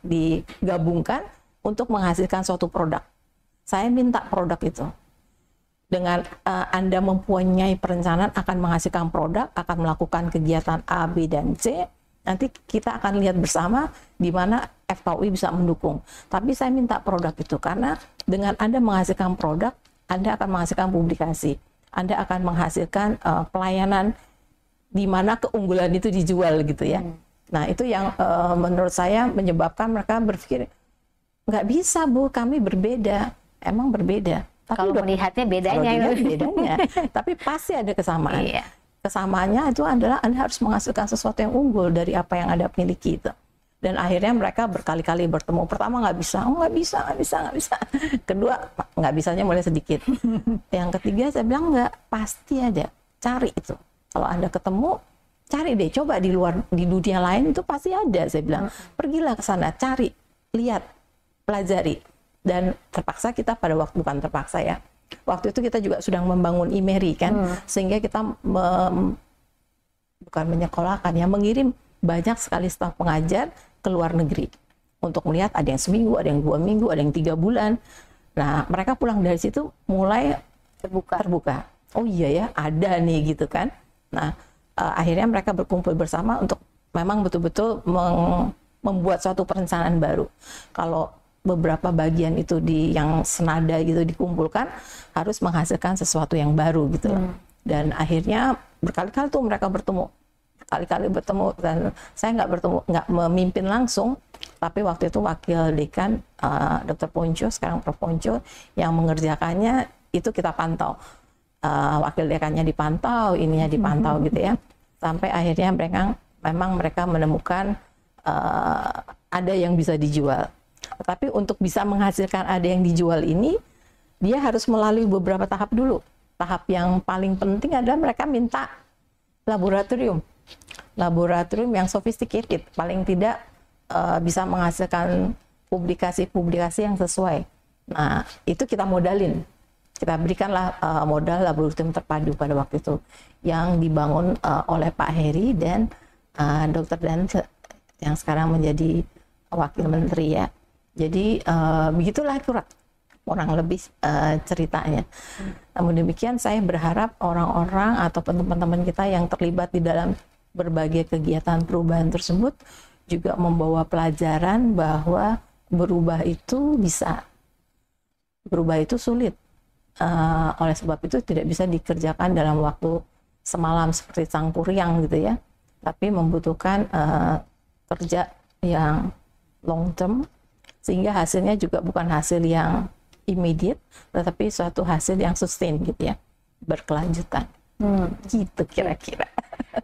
digabungkan untuk menghasilkan suatu produk. Saya minta produk itu. Dengan Anda mempunyai perencanaan akan menghasilkan produk, akan melakukan kegiatan A, B, dan C, nanti kita akan lihat bersama di mana FKUI bisa mendukung. Tapi saya minta produk itu karena dengan Anda menghasilkan produk, Anda akan menghasilkan publikasi. Anda akan menghasilkan pelayanan di mana keunggulan itu dijual gitu ya. Nah itu yang menurut saya menyebabkan mereka berpikir nggak bisa Bu, kami berbeda. Emang berbeda. Tapi kalau melihatnya bedanya, tapi pasti ada kesamaan. Iya. Kesamaannya itu adalah Anda harus menghasilkan sesuatu yang unggul dari apa yang Anda miliki itu. Dan akhirnya mereka berkali-kali bertemu. Pertama nggak bisa, nggak bisa. Kedua nggak bisanya mulai sedikit. Yang ketiga saya bilang nggak, pasti ada. Cari itu. Kalau Anda ketemu, cari deh, coba di dunia lain itu pasti ada, saya bilang. Pergilah ke sana, cari, lihat, pelajari. Dan terpaksa kita bukan terpaksa ya. Waktu itu kita juga sedang membangun IMERI kan, sehingga kita bukan menyekolahkan ya, mengirim banyak sekali staf pengajar ke luar negeri untuk melihat, ada yang seminggu, ada yang 2 minggu, ada yang 3 bulan. Nah, mereka pulang dari situ mulai terbuka. Oh iya ya, ada nih gitu kan. Nah, akhirnya mereka berkumpul bersama untuk memang betul-betul membuat suatu perencanaan baru. Kalau beberapa bagian itu yang senada gitu dikumpulkan, harus menghasilkan sesuatu yang baru gitu loh. Dan akhirnya berkali-kali tuh mereka bertemu. Dan saya nggak memimpin langsung, tapi waktu itu wakil dekan Dr. Ponco, sekarang Prof. Ponco yang mengerjakannya, itu kita pantau. Wakil dekannya dipantau, ininya dipantau gitu ya, sampai akhirnya mereka menemukan ada yang bisa dijual. Tapi untuk bisa menghasilkan ada yang dijual ini, dia harus melalui beberapa tahap dulu. Tahap yang paling penting adalah mereka minta laboratorium yang sophisticated, paling tidak bisa menghasilkan publikasi-publikasi yang sesuai. Nah, itu kita modalin. Kita berikanlah modal laboratorium terpadu pada waktu itu yang dibangun oleh Pak Heri dan Dr. Dante yang sekarang menjadi wakil menteri ya. Jadi begitulah kurang lebih ceritanya. Namun demikian saya berharap orang-orang atau teman-teman kita yang terlibat di dalam berbagai kegiatan perubahan tersebut juga membawa pelajaran bahwa berubah itu bisa, berubah itu sulit. Oleh sebab itu tidak bisa dikerjakan dalam waktu semalam seperti Sangkuriang gitu ya, tapi membutuhkan kerja yang long term, sehingga hasilnya juga bukan hasil yang immediate, tetapi suatu hasil yang sustain gitu ya, berkelanjutan. Gitu kira-kira.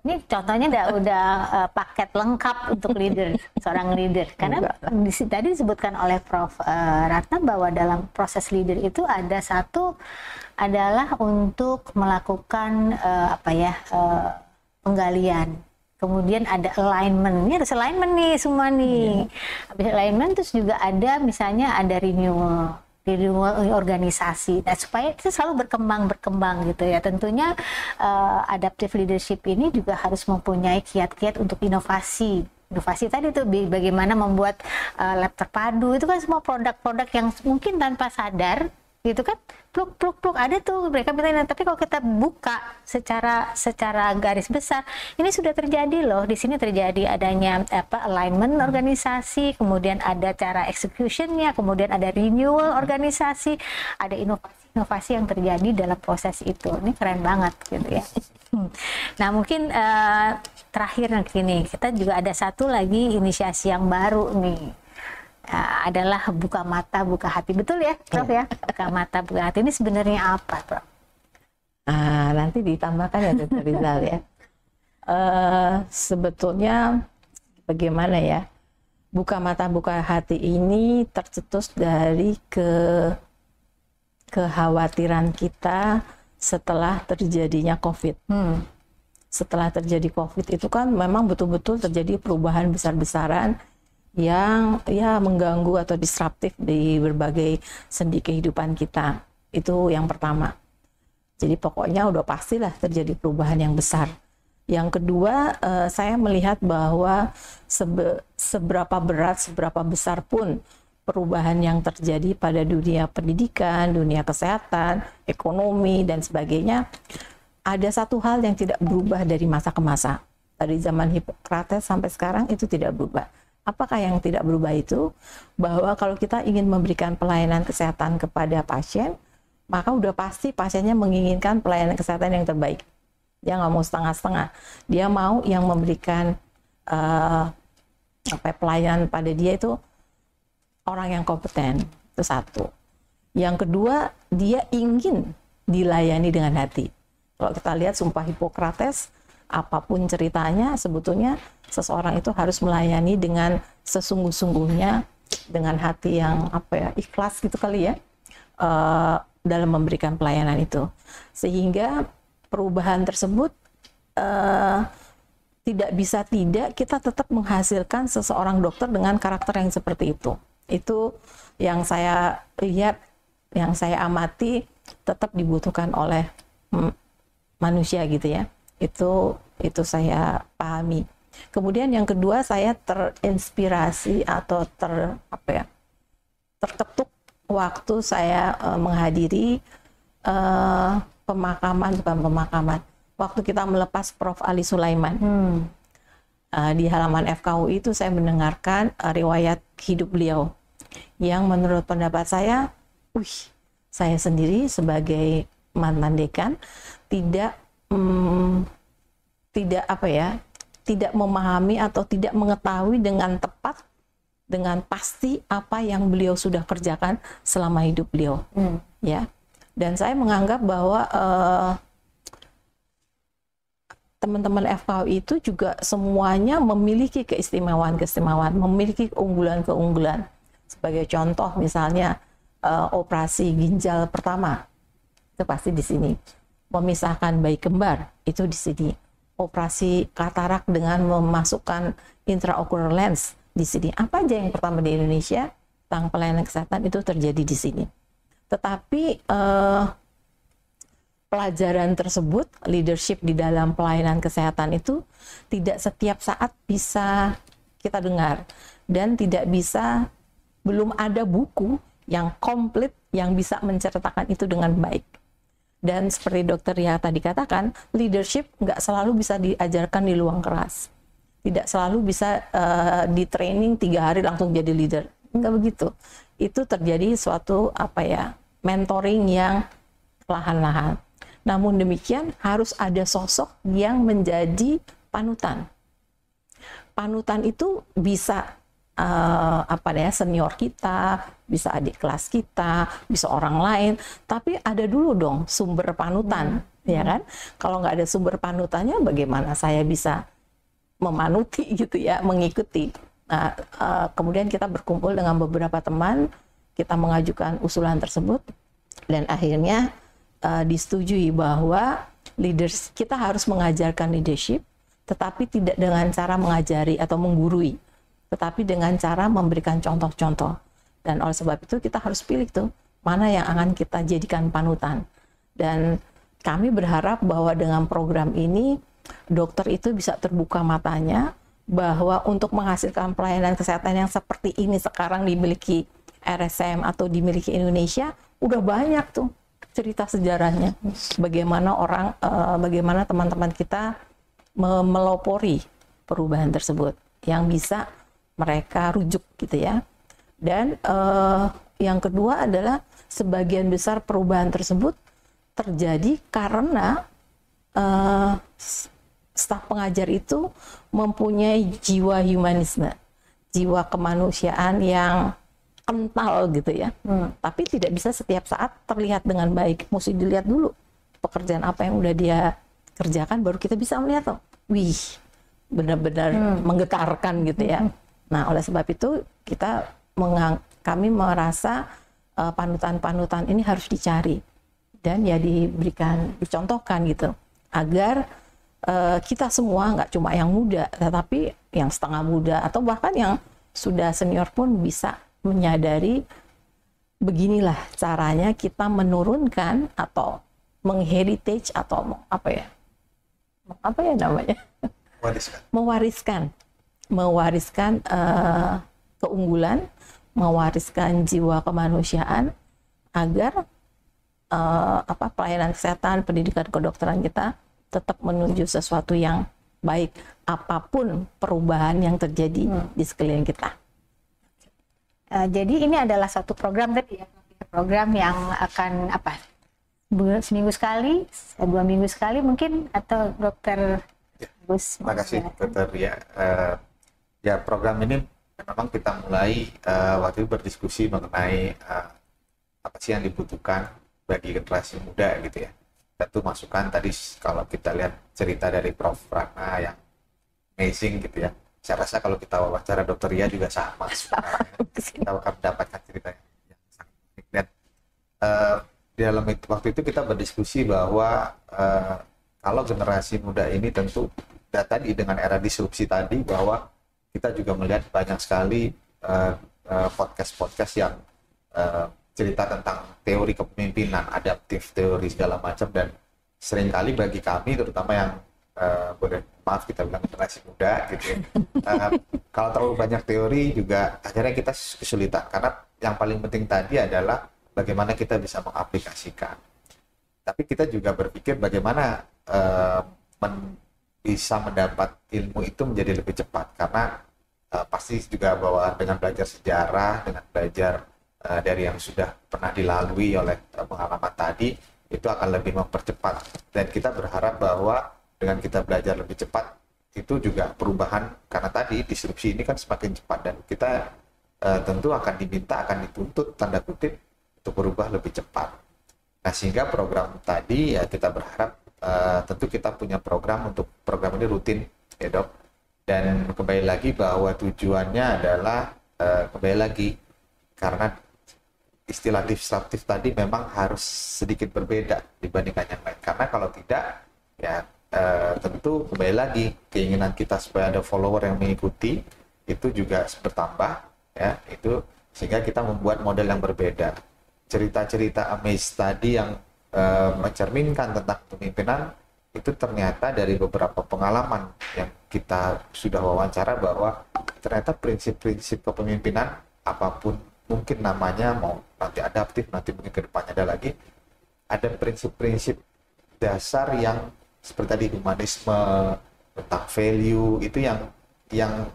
Ini contohnya udah paket lengkap untuk leader, seorang leader. Karena tadi disebutkan oleh Prof. Ratna bahwa dalam proses leader itu ada satu adalah untuk melakukan penggalian. Kemudian ada alignment. Ini harus alignment nih semua nih. Habis alignment terus juga ada misalnya ada renewal organisasi. Nah, supaya itu selalu berkembang gitu ya. Tentunya adaptive leadership ini juga harus mempunyai kiat-kiat untuk inovasi. Inovasi tadi tuh bagaimana membuat lab terpadu, itu kan semua produk-produk yang mungkin tanpa sadar gitu kan, pluk ada tuh mereka bilang, tapi kalau kita buka secara garis besar, ini sudah terjadi loh, di sini terjadi adanya alignment organisasi, kemudian ada cara executionnya, kemudian ada renewal organisasi, ada inovasi yang terjadi dalam proses itu. Ini keren banget gitu ya. Nah mungkin terakhir nih, kita juga ada satu lagi inisiasi yang baru nih. Adalah buka mata, buka hati. Betul ya, Prof ya? Buka mata, buka hati ini sebenarnya apa, Prof? Nanti ditambahkan ya, Dr. Rizal ya. Sebetulnya bagaimana ya? Buka mata, buka hati ini tercetus dari kekhawatiran kita setelah terjadinya COVID. Setelah terjadi COVID itu kan memang betul-betul terjadi perubahan besar-besaran yang ya mengganggu atau disruptif di berbagai sendi kehidupan kita. Itu yang pertama. Jadi pokoknya udah pastilah terjadi perubahan yang besar. Yang kedua, saya melihat bahwa seberapa berat, seberapa besar pun perubahan yang terjadi pada dunia pendidikan, dunia kesehatan, ekonomi, dan sebagainya, ada satu hal yang tidak berubah dari masa ke masa. Dari zaman Hippocrates sampai sekarang itu tidak berubah. Apakah yang tidak berubah itu? Bahwa kalau kita ingin memberikan pelayanan kesehatan kepada pasien, maka udah pasti pasiennya menginginkan pelayanan kesehatan yang terbaik. Dia nggak mau setengah-setengah. Dia mau yang memberikan pelayanan pada dia itu orang yang kompeten. Itu satu. Yang kedua, dia ingin dilayani dengan hati. Kalau kita lihat Sumpah Hippocrates, apapun ceritanya, sebetulnya seseorang itu harus melayani dengan sesungguh-sungguhnya, dengan hati yang ikhlas gitu kali ya, dalam memberikan pelayanan itu. Sehingga perubahan tersebut tidak bisa tidak kita tetap menghasilkan seseorang dokter dengan karakter yang seperti itu. Itu yang saya lihat, yang saya amati, tetap dibutuhkan oleh manusia gitu ya. Itu saya pahami. Kemudian yang kedua, saya terinspirasi atau terketuk waktu saya menghadiri waktu kita melepas Prof. Ali Sulaiman. Di halaman FKUI itu saya mendengarkan riwayat hidup beliau yang menurut pendapat saya, saya sendiri sebagai mantan dekan tidak memahami atau tidak mengetahui dengan tepat, dengan pasti apa yang beliau sudah kerjakan selama hidup beliau. Ya. Dan saya menganggap bahwa teman-teman FKUI itu juga semuanya memiliki keistimewaan-keistimewaan, memiliki keunggulan-keunggulan. Sebagai contoh misalnya operasi ginjal pertama, itu pasti di sini. Memisahkan bayi kembar, itu di sini. Operasi katarak dengan memasukkan intraocular lens, di sini. Apa aja yang pertama di Indonesia tentang pelayanan kesehatan itu terjadi di sini. Tetapi pelajaran tersebut, leadership di dalam pelayanan kesehatan itu tidak setiap saat bisa kita dengar, dan belum ada buku yang komplit yang bisa menceritakan itu dengan baik. Dan seperti Dokter Ria tadi katakan, leadership nggak selalu bisa diajarkan di ruang keras, tidak selalu bisa di training 3 hari langsung jadi leader, nggak begitu. Itu terjadi suatu mentoring yang perlahan-lahan. Namun demikian harus ada sosok yang menjadi panutan. Panutan itu bisa senior kita, bisa adik kelas kita, bisa orang lain, tapi ada dulu dong sumber panutan, ya kan? Kalau nggak ada sumber panutannya, bagaimana saya bisa memanuti gitu ya, mengikuti. Nah, kemudian kita berkumpul dengan beberapa teman, kita mengajukan usulan tersebut, dan akhirnya disetujui bahwa kita harus mengajarkan leadership, tetapi tidak dengan cara mengajari atau menggurui, tetapi dengan cara memberikan contoh-contoh. Dan oleh sebab itu kita harus pilih tuh mana yang akan kita jadikan panutan. Dan kami berharap bahwa dengan program ini dokter itu bisa terbuka matanya bahwa untuk menghasilkan pelayanan kesehatan yang seperti ini sekarang dimiliki RSCM atau dimiliki Indonesia, udah banyak tuh cerita sejarahnya. Bagaimana teman-teman kita melopori perubahan tersebut yang bisa mereka rujuk gitu ya. Dan yang kedua adalah sebagian besar perubahan tersebut terjadi karena staf pengajar itu mempunyai jiwa humanisme, jiwa kemanusiaan yang kental gitu ya. Tapi tidak bisa setiap saat terlihat dengan baik. Mesti dilihat dulu pekerjaan apa yang udah dia kerjakan, baru kita bisa melihat, wih, benar-benar menggetarkan gitu ya. Nah, oleh sebab itu kami merasa panutan-panutan ini harus dicari dan ya dicontohkan gitu, agar kita semua, nggak cuma yang muda, tetapi yang setengah muda atau bahkan yang sudah senior pun bisa menyadari beginilah caranya kita menurunkan atau mengheritage atau apa ya namanya, mewariskan keunggulan, mewariskan jiwa kemanusiaan agar pelayanan kesehatan, pendidikan kedokteran kita tetap menuju sesuatu yang baik apapun perubahan yang terjadi di sekeliling kita. Jadi ini adalah satu program tadi ya, program yang akan seminggu sekali, 2 minggu sekali mungkin, atau dokter Gus? Terima kasih dokter Ria. Ya, program ini memang kita mulai waktu itu berdiskusi mengenai apa sih yang dibutuhkan bagi generasi muda gitu ya. Tentu masukan tadi kalau kita lihat cerita dari Prof. Ratna yang amazing gitu ya. Saya rasa kalau kita wawancara dokter Ria juga sama. Kita akan mendapatkan cerita yang sangat unik. Dan di dalam waktu itu kita berdiskusi bahwa kalau generasi muda ini tentu tadi dengan era disrupsi tadi, bahwa kita juga melihat banyak sekali podcast-podcast yang cerita tentang teori kepemimpinan, adaptif teori segala macam, dan seringkali bagi kami terutama yang maaf kita bilang generasi muda gitu ya, kalau terlalu banyak teori juga akhirnya kita kesulitan, karena yang paling penting tadi adalah bagaimana kita bisa mengaplikasikan. Tapi kita juga berpikir bagaimana bisa mendapat ilmu itu menjadi lebih cepat, karena pasti juga bahwa dengan belajar sejarah, dengan belajar dari yang sudah pernah dilalui oleh pengalaman tadi, itu akan lebih mempercepat. Dan kita berharap bahwa dengan kita belajar lebih cepat, itu juga perubahan, karena tadi disrupsi ini kan semakin cepat, dan kita tentu akan diminta, akan dituntut tanda kutip untuk berubah lebih cepat. Nah, sehingga program tadi ya kita berharap tentu kita punya program untuk program ini rutin ya dok. Dan kembali lagi bahwa tujuannya adalah kembali lagi karena istilah disruptif tadi memang harus sedikit berbeda dibandingkan yang lain. Karena kalau tidak ya tentu kembali lagi keinginan kita supaya ada follower yang mengikuti itu juga bertambah ya, itu sehingga kita membuat model yang berbeda. Cerita-cerita Amaze tadi yang mencerminkan tentang kepemimpinan itu ternyata dari beberapa pengalaman yang kita sudah wawancara, bahwa ternyata prinsip-prinsip kepemimpinan apapun mungkin namanya, mau nanti adaptif, nanti mungkin ke depannya ada lagi, ada prinsip-prinsip dasar yang seperti tadi humanisme, tentang value, itu yang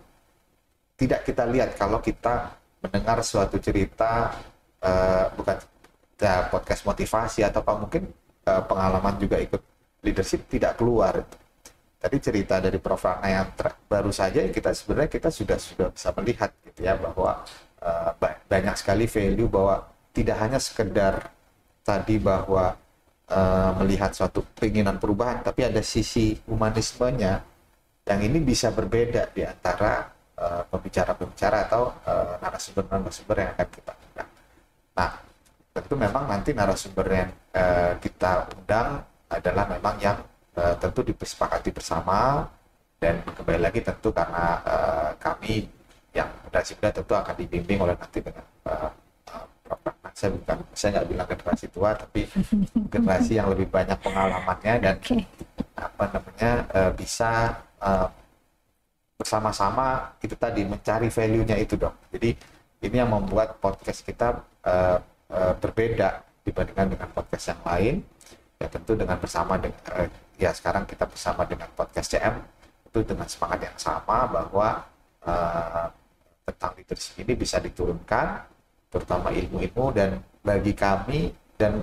tidak kita lihat kalau kita mendengar suatu cerita bukan ya, podcast motivasi atau apa, mungkin pengalaman juga ikut leadership tidak keluar. Tadi cerita dari Prof. Ratna yang baru saja kita sudah bisa melihat gitu ya, bahwa banyak sekali value, bahwa tidak hanya sekedar tadi bahwa melihat suatu keinginan perubahan, tapi ada sisi humanismenya yang ini bisa berbeda di antara pembicara-pembicara atau narasumber-narasumber yang akan kita undang. Nah, tentu memang nanti narasumber yang kita undang adalah memang yang tentu disepakati bersama, dan kembali lagi tentu karena kami yang generasi muda tentu akan dibimbing oleh nanti dengan saya nggak bilang generasi tua, tapi generasi yang lebih banyak pengalamannya dan bisa bersama-sama itu tadi mencari value-nya itu dok. Jadi ini yang membuat podcast kita berbeda dibandingkan dengan podcast yang lain. Ya tentu dengan bersama dengan ya sekarang kita bersama dengan podcast CM itu dengan semangat yang sama, bahwa tentang leadership ini bisa diturunkan, terutama ilmu-ilmu, dan bagi kami dan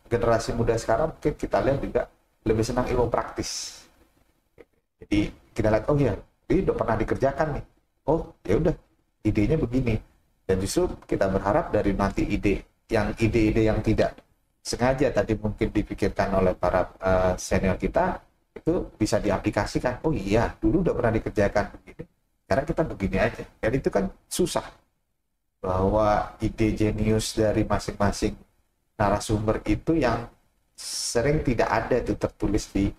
generasi muda sekarang mungkin kita lihat juga lebih senang ilmu praktis. Jadi kita lihat, oh ya ini udah pernah dikerjakan nih, oh ya udah idenya begini, dan justru kita berharap dari nanti ide-ide yang tidak sengaja tadi mungkin dipikirkan oleh para senior kita itu bisa diaplikasikan. Oh iya, dulu udah pernah dikerjakan begini, sekarang kita begini aja. Dan itu kan susah, bahwa ide jenius dari masing-masing narasumber itu yang sering tidak ada itu tertulis di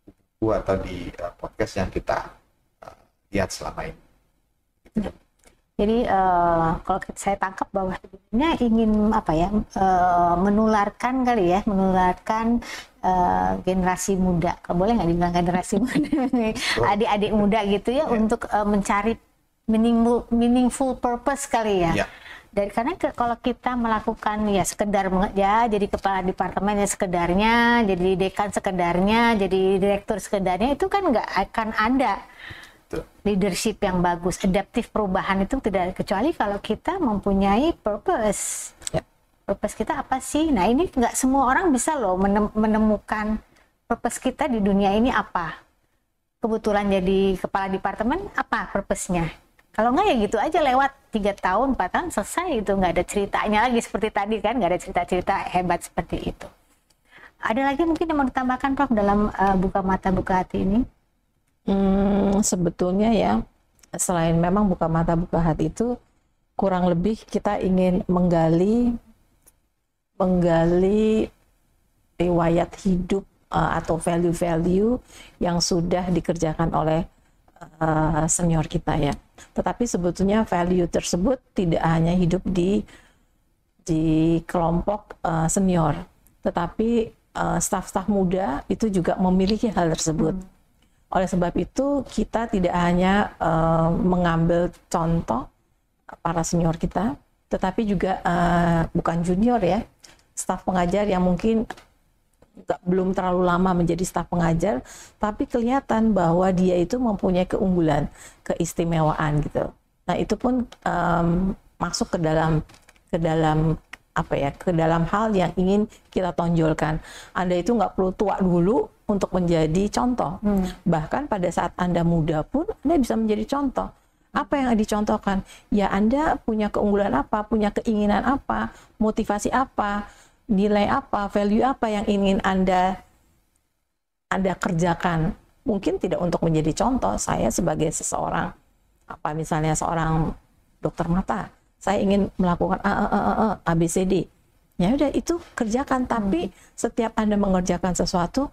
buku atau di podcast yang kita lihat selama ini. Jadi kalau saya tangkap bahwa sebenarnya ingin apa ya, menularkan kali ya, menularkan generasi muda, kalau boleh nggak dibilang generasi muda, adik-adik muda gitu ya, untuk mencari meaningful purpose kali ya. Dan karena kalau kita melakukan ya sekedar ya jadi kepala departemen ya sekedarnya, jadi dekan sekedarnya, jadi direktur sekedarnya, itu kan nggak akan ada leadership yang bagus. Adaptif perubahan itu tidak, kecuali kalau kita mempunyai purpose. Purpose kita apa sih? Nah ini nggak semua orang bisa loh menemukan purpose kita di dunia ini apa. Kebetulan jadi kepala departemen, apa purpose-nya? Kalau nggak ya gitu aja, lewat 3 tahun, 4 tahun selesai, itu nggak ada ceritanya lagi seperti tadi kan, nggak ada cerita-cerita hebat seperti itu. Ada lagi mungkin yang mau ditambahkan Prof dalam buka mata buka hati ini? Sebetulnya ya, selain memang buka mata buka hati itu, kurang lebih kita ingin menggali riwayat hidup atau value-value yang sudah dikerjakan oleh senior kita ya. Tetapi sebetulnya value tersebut tidak hanya hidup di kelompok senior, tetapi staf-staf muda itu juga memiliki hal tersebut. Oleh sebab itu kita tidak hanya mengambil contoh para senior kita, tetapi juga bukan junior ya, staf pengajar yang mungkin belum terlalu lama menjadi staf pengajar, tapi kelihatan bahwa dia itu mempunyai keunggulan, keistimewaan gitu. Nah itu pun masuk ke dalam apa ya, ke dalam hal yang ingin kita tonjolkan. Anda itu nggak perlu tua dulu untuk menjadi contoh. Bahkan pada saat Anda muda pun Anda bisa menjadi contoh. Apa yang dicontohkan? Ya Anda punya keunggulan apa, punya keinginan apa, motivasi apa, nilai apa, value apa yang ingin Anda kerjakan. Mungkin tidak untuk menjadi contoh. Saya sebagai seseorang, apa misalnya seorang dokter mata, saya ingin melakukan ABCD. Ya udah itu kerjakan, tapi setiap Anda mengerjakan sesuatu,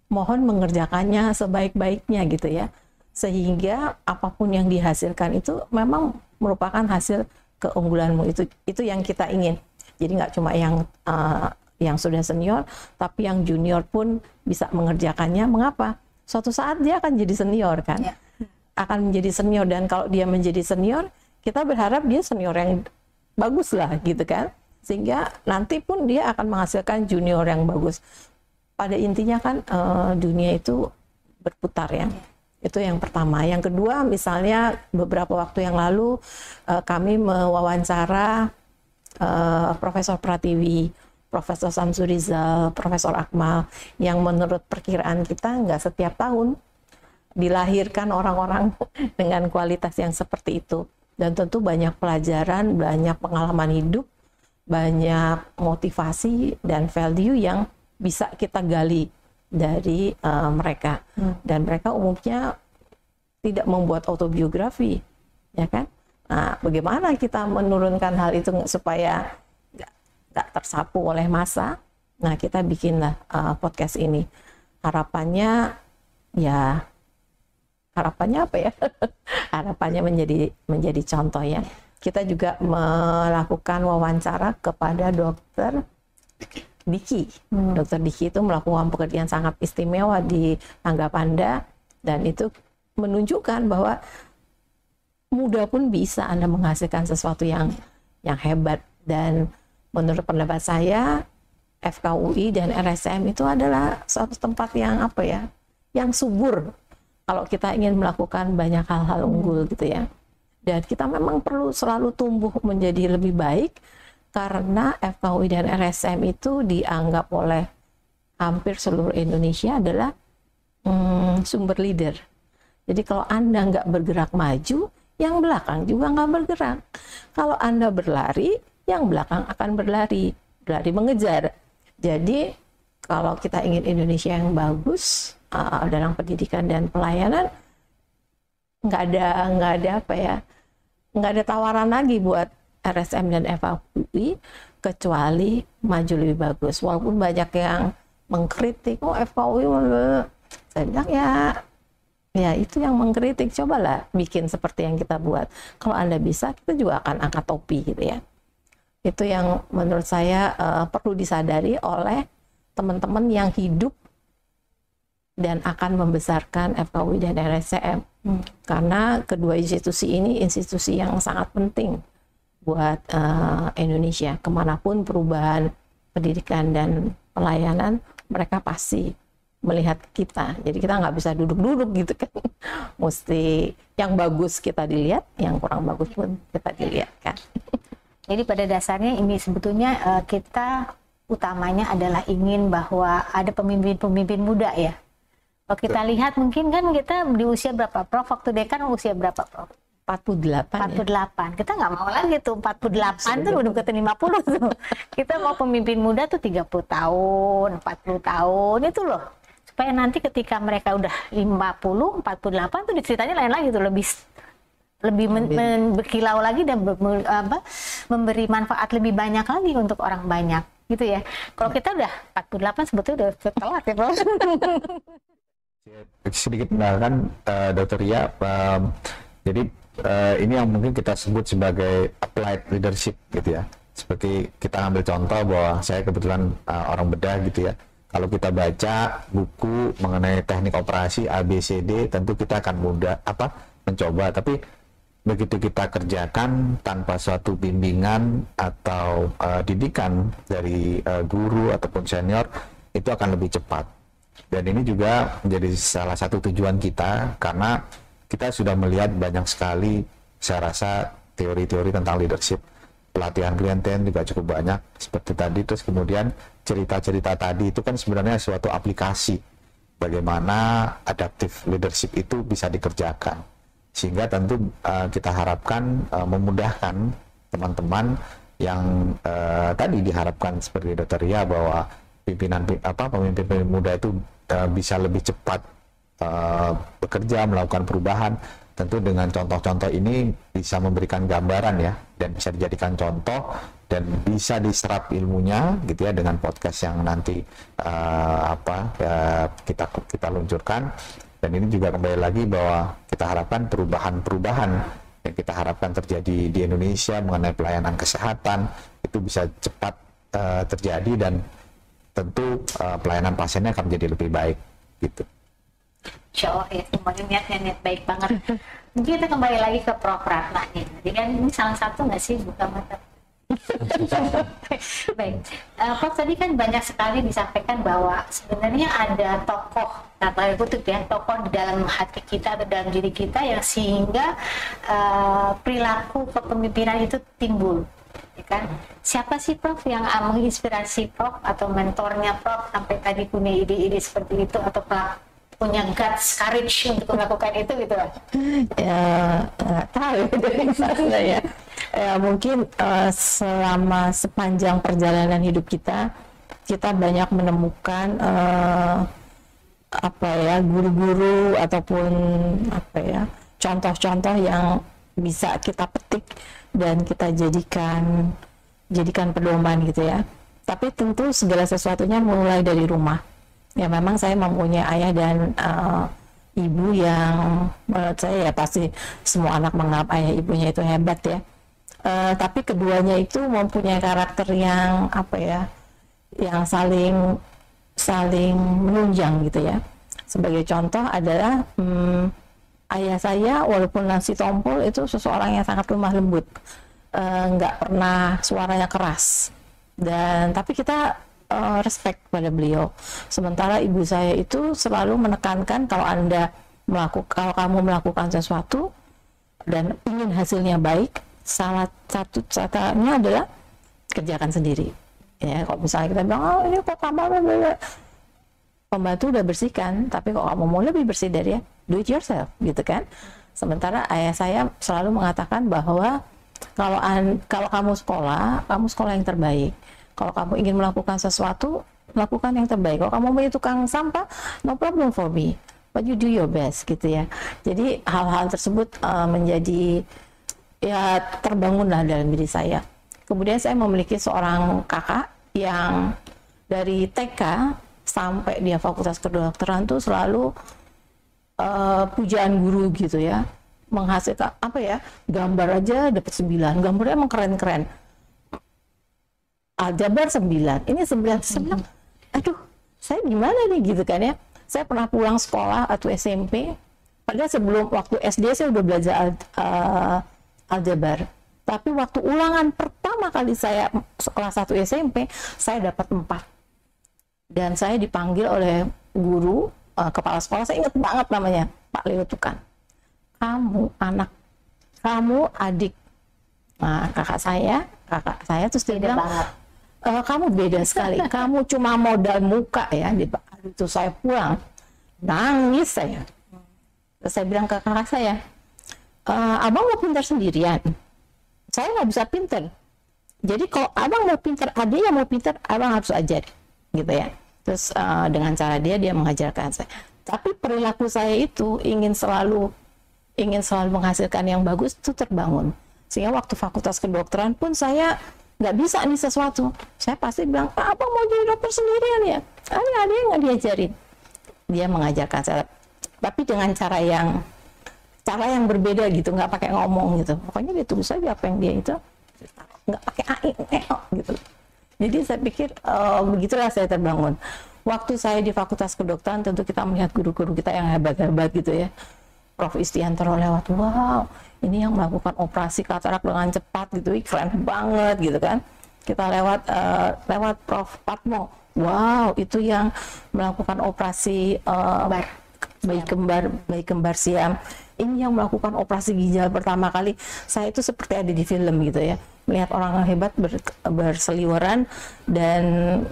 mohon mengerjakannya sebaik-baiknya gitu ya. Sehingga apapun yang dihasilkan itu memang merupakan hasil keunggulanmu. Itu yang kita ingin. Jadi nggak cuma yang sudah senior, tapi yang junior pun bisa mengerjakannya. Mengapa? Suatu saat dia akan jadi senior kan? Ya. Akan menjadi senior, dan kalau dia menjadi senior, kita berharap dia senior yang bagus lah gitu kan. Sehingga nanti pun dia akan menghasilkan junior yang bagus. Pada intinya kan dunia itu berputar ya. Itu yang pertama. Yang kedua, misalnya beberapa waktu yang lalu kami mewawancara Profesor Pratiwi, Profesor Samsurizal, Profesor Akmal, yang menurut perkiraan kita nggak setiap tahun dilahirkan orang-orang dengan kualitas yang seperti itu. Dan tentu banyak pelajaran, banyak pengalaman hidup, banyak motivasi dan value yang bisa kita gali dari mereka. Dan mereka umumnya tidak membuat autobiografi, ya kan? Nah, bagaimana kita menurunkan hal itu supaya nggak tersapu oleh massa? Nah, kita bikinlah podcast ini. Harapannya apa ya? Harapannya menjadi contoh ya. Kita juga melakukan wawancara kepada Dokter Diki. Dokter Diki itu melakukan pekerjaan sangat istimewa di Tangga Panda, dan itu menunjukkan bahwa muda pun bisa Anda menghasilkan sesuatu yang hebat. Dan menurut pendapat saya, FKUI dan RSCM itu adalah suatu tempat yang yang subur kalau kita ingin melakukan banyak hal-hal unggul gitu ya. Dan kita memang perlu selalu tumbuh menjadi lebih baik, karena FKUI dan RSCM itu dianggap oleh hampir seluruh Indonesia adalah sumber leader. Jadi kalau Anda nggak bergerak maju, yang belakang juga nggak bergerak. Kalau Anda berlari, yang belakang akan berlari mengejar. Jadi kalau kita ingin Indonesia yang bagus dalam pendidikan dan pelayanan, nggak ada tawaran lagi buat RSM dan FKUI kecuali maju lebih bagus. Walaupun banyak yang mengkritik, FKUI, saya bilang Ya, itu yang mengkritik. Cobalah bikin seperti yang kita buat. Kalau Anda bisa, kita juga akan angkat topi gitu ya. Itu yang menurut saya perlu disadari oleh teman-teman yang hidup dan akan membesarkan FKUI dan RSCM. Karena kedua institusi ini institusi yang sangat penting buat Indonesia. Kemanapun perubahan pendidikan dan pelayanan, mereka pasti melihat kita. Jadi kita nggak bisa duduk-duduk gitu kan. Mesti yang bagus kita dilihat, yang kurang bagus pun kita dilihat kan. Jadi pada dasarnya ini sebetulnya kita utamanya adalah ingin bahwa ada pemimpin-pemimpin muda ya. Kalau kita lihat mungkin kan kita di usia berapa Prof? Waktu dekan usia berapa Prof? 48 ya. Kita nggak mau lagi tuh 48 tuh udah ke 50 tuh. Kita mau pemimpin muda tuh 30 tahun, 40 tahun itu loh. Supaya nanti ketika mereka udah 50, 48 tuh ceritanya lain lagi tuh, lebih berkilau lagi dan memberi manfaat lebih banyak lagi untuk orang banyak gitu ya. Kalau kita udah 48 sebetulnya udah telat ya Bro. Sedikit menambahkan Dr. Ria, jadi ini yang mungkin kita sebut sebagai applied leadership gitu ya. Seperti kita ambil contoh bahwa saya kebetulan orang bedah gitu ya. Kalau kita baca buku mengenai teknik operasi ABCD, tentu kita akan mencoba, tapi begitu kita kerjakan tanpa suatu bimbingan atau didikan dari guru ataupun senior, itu akan lebih cepat. Dan ini juga menjadi salah satu tujuan kita, karena kita sudah melihat banyak sekali, saya rasa, teori-teori tentang leadership. Pelatihan klien juga cukup banyak seperti tadi. Terus kemudian cerita-cerita tadi itu kan sebenarnya suatu aplikasi bagaimana adaptive leadership itu bisa dikerjakan, sehingga tentu kita harapkan memudahkan teman-teman yang tadi diharapkan seperti Dr. Ria, bahwa pemimpin muda itu bisa lebih cepat bekerja, melakukan perubahan. Tentu dengan contoh-contoh ini bisa memberikan gambaran ya, dan bisa dijadikan contoh dan bisa diserap ilmunya gitu ya dengan podcast yang nanti kita luncurkan. Dan ini juga kembali lagi bahwa kita harapkan perubahan-perubahan yang kita harapkan terjadi di Indonesia mengenai pelayanan kesehatan itu bisa cepat terjadi, dan tentu pelayanan pasiennya akan menjadi lebih baik gitu. Insya Allah ya, semuanya niat baik banget. Mungkin kita kembali lagi ke Prof. Ratna nih. Jadi kan ini salah satu nggak sih buka mata? Baik, Prof, tadi kan banyak sekali disampaikan bahwa sebenarnya ada tokoh, tanda kutip ya, tokoh di dalam hati kita atau dalam diri kita yang sehingga perilaku kepemimpinan itu timbul. Ya kan? Siapa sih Prof yang menginspirasi Prof atau mentornya Prof sampai tadi punya ide-ide seperti itu, atau punya guts, courage untuk melakukan itu gitu lah? Ya nggak tahu dari sana ya. Ya mungkin selama sepanjang perjalanan hidup kita banyak menemukan guru-guru ataupun contoh-contoh yang bisa kita petik dan kita jadikan pedoman gitu ya. Tapi tentu segala sesuatunya mulai dari rumah. Ya memang saya mempunyai ayah dan ibu yang menurut saya ya pasti semua anak menganggap ayah ibunya itu hebat ya. Tapi keduanya itu mempunyai karakter yang yang saling menunjang gitu ya. Sebagai contoh adalah ayah saya walaupun nasi tompol itu seseorang yang sangat lemah lembut, nggak pernah suaranya keras, tapi kita respect pada beliau. Sementara ibu saya itu selalu menekankan kalau kamu melakukan sesuatu dan ingin hasilnya baik, salah satu caranya adalah kerjakan sendiri. Ya, kalau misalnya kita bilang, oh ini kok kamar pembantu udah bersihkan, tapi kok kamu mau lebih bersih dari ya, do it yourself, gitu kan. Sementara ayah saya selalu mengatakan bahwa kalau kamu sekolah yang terbaik. Kalau kamu ingin melakukan sesuatu, lakukan yang terbaik. Kalau kamu menjadi tukang sampah, no problem for me, but you do your best, gitu ya. Jadi hal-hal tersebut menjadi ya terbangunlah dalam diri saya. Kemudian saya memiliki seorang kakak yang dari TK sampai dia fakultas kedokteran tuh selalu pujaan guru gitu ya, menghasilkan apa ya, gambar aja dapat 9, gambarnya emang keren-keren, aljabar 9, ini 9, saya bilang, aduh saya gimana nih gitu kan ya. Saya pernah pulang sekolah atau SMP, padahal sebelum waktu SD saya udah belajar aljabar, tapi waktu ulangan pertama kali saya kelas 1 SMP saya dapat 4, dan saya dipanggil oleh guru, kepala sekolah, saya ingat banget namanya, Pak Leo Tukan. Kamu anak, kamu adik, nah, kakak saya terus dia bilang, kamu beda sekali, kamu cuma modal muka ya. Itu saya pulang nangis saya. Terus saya bilang ke kakak saya, abang mau pintar sendirian, saya nggak bisa pintar. Jadi kalau abang mau pintar, adiknya mau pintar, abang harus ajar, gitu ya. Terus dengan cara dia mengajarkan saya. Tapi perilaku saya itu ingin selalu menghasilkan yang bagus itu terbangun. Sehingga waktu fakultas kedokteran pun saya nggak bisa nih sesuatu. Saya pasti bilang, Pak, abang mau jadi dokter sendirian ya? Adiknya nggak diajarin. Dia mengajarkan saya, tapi dengan cara yang berbeda gitu, nggak pakai ngomong gitu. Pokoknya dia tulis aja apa yang dia itu, nggak pakai ai, gitu. Jadi saya pikir begitulah saya terbangun. Waktu saya di Fakultas Kedokteran tentu kita melihat guru-guru kita yang hebat-hebat gitu ya. Prof. Istiantoro lewat, wow, ini yang melakukan operasi katarak dengan cepat gitu, keren banget gitu kan. Kita lewat Prof. Patmo, wow, itu yang melakukan operasi bayi kembar siam. Ini yang melakukan operasi ginjal pertama kali. Saya itu seperti ada di film gitu ya, melihat orang hebat berseliweran dan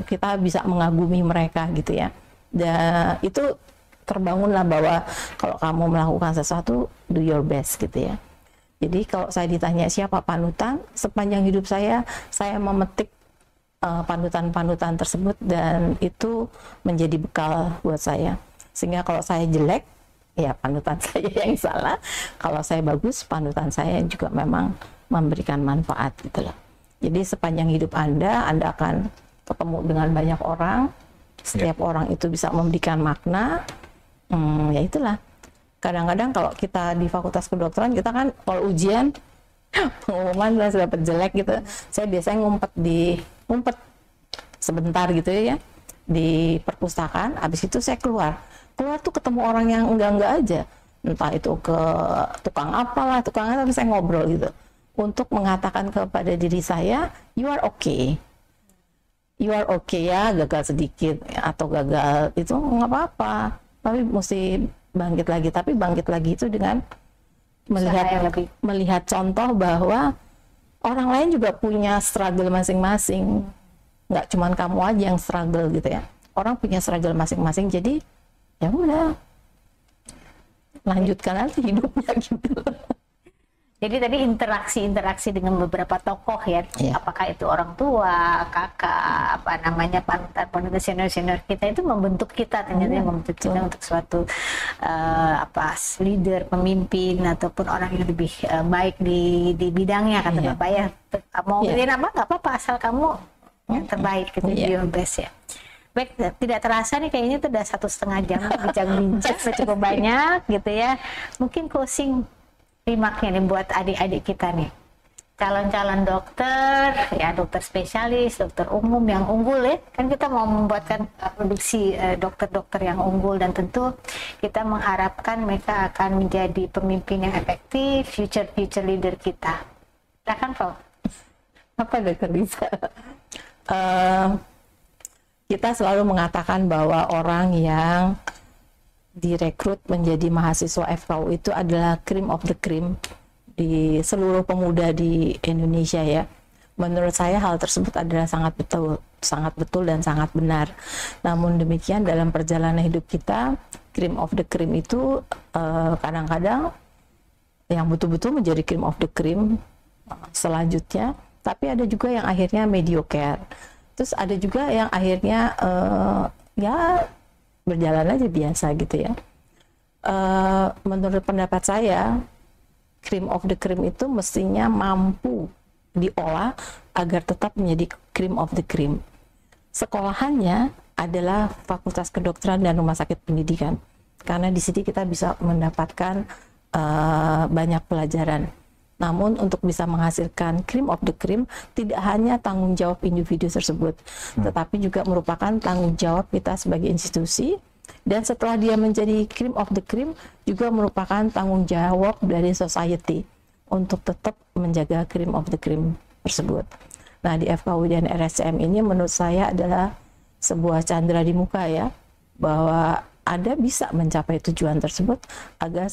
kita bisa mengagumi mereka gitu ya. Dan itu terbangunlah bahwa kalau kamu melakukan sesuatu, do your best gitu ya. Jadi kalau saya ditanya siapa panutan, sepanjang hidup saya memetik panutan-panutan tersebut dan itu menjadi bekal buat saya. Sehingga kalau saya jelek, ya panutan saya yang salah. Kalau saya bagus, panutan saya juga memang memberikan manfaat gitu loh. Jadi sepanjang hidup Anda akan ketemu dengan banyak orang. Setiap orang itu bisa memberikan makna. Ya itulah. Kadang-kadang kalau kita di Fakultas Kedokteran, kita kan kalau ujian pengumuman saya dapat jelek gitu, saya biasanya ngumpet sebentar gitu ya di perpustakaan. Habis itu saya keluar tuh ketemu orang yang enggak aja, entah itu ke tukang apalah, tapi saya ngobrol gitu untuk mengatakan kepada diri saya, you are okay ya, gagal sedikit atau gagal itu nggak apa-apa, tapi mesti bangkit lagi. Tapi bangkit lagi itu dengan melihat contoh bahwa orang lain juga punya struggle masing-masing, nggak cuman kamu aja yang struggle gitu ya. Orang punya struggle masing-masing, jadi ya udah lanjutkan aja hidupnya gitu. Jadi tadi interaksi dengan beberapa tokoh ya, apakah itu orang tua, kakak, apa namanya, panutan senior kita itu membentuk kita, ternyata membentuk kita untuk suatu leader, pemimpin ataupun orang yang lebih baik di bidangnya, kata Bapak ya. Mau pilih apa nggak apa-apa, asal kamu yang terbaik gitu, your best ya. Baik, tidak terasa nih kayaknya itu udah 1,5 jam bincang-bincang, cukup banyak gitu ya. Mungkin closing remarknya nih buat adik-adik kita nih, calon-calon dokter ya, dokter spesialis, dokter umum yang unggul ya, kan kita mau membuatkan produksi dokter-dokter yang unggul, dan tentu kita mengharapkan mereka akan menjadi pemimpin yang efektif, future leader kita. Silakan Prof. Apa Dokter Lisa? Kita selalu mengatakan bahwa orang yang direkrut menjadi mahasiswa FKU itu adalah cream of the cream di seluruh pemuda di Indonesia ya. Menurut saya hal tersebut adalah sangat betul dan sangat benar. Namun demikian dalam perjalanan hidup kita, cream of the cream itu kadang-kadang yang betul-betul menjadi cream of the cream selanjutnya, tapi ada juga yang akhirnya mediocre. Terus ada juga yang akhirnya ya berjalan aja biasa gitu ya. Menurut pendapat saya, cream of the cream itu mestinya mampu diolah agar tetap menjadi cream of the cream. Sekolahannya adalah Fakultas Kedokteran dan Rumah Sakit Pendidikan. karena di sini kita bisa mendapatkan banyak pelajaran. Namun untuk bisa menghasilkan cream of the cream tidak hanya tanggung jawab individu tersebut, tetapi juga merupakan tanggung jawab kita sebagai institusi. Dan setelah dia menjadi cream of the cream, juga merupakan tanggung jawab dari society untuk tetap menjaga cream of the cream tersebut. Nah, di FKUI dan RSCM ini menurut saya adalah sebuah candra di muka ya, bahwa Anda bisa mencapai tujuan tersebut agar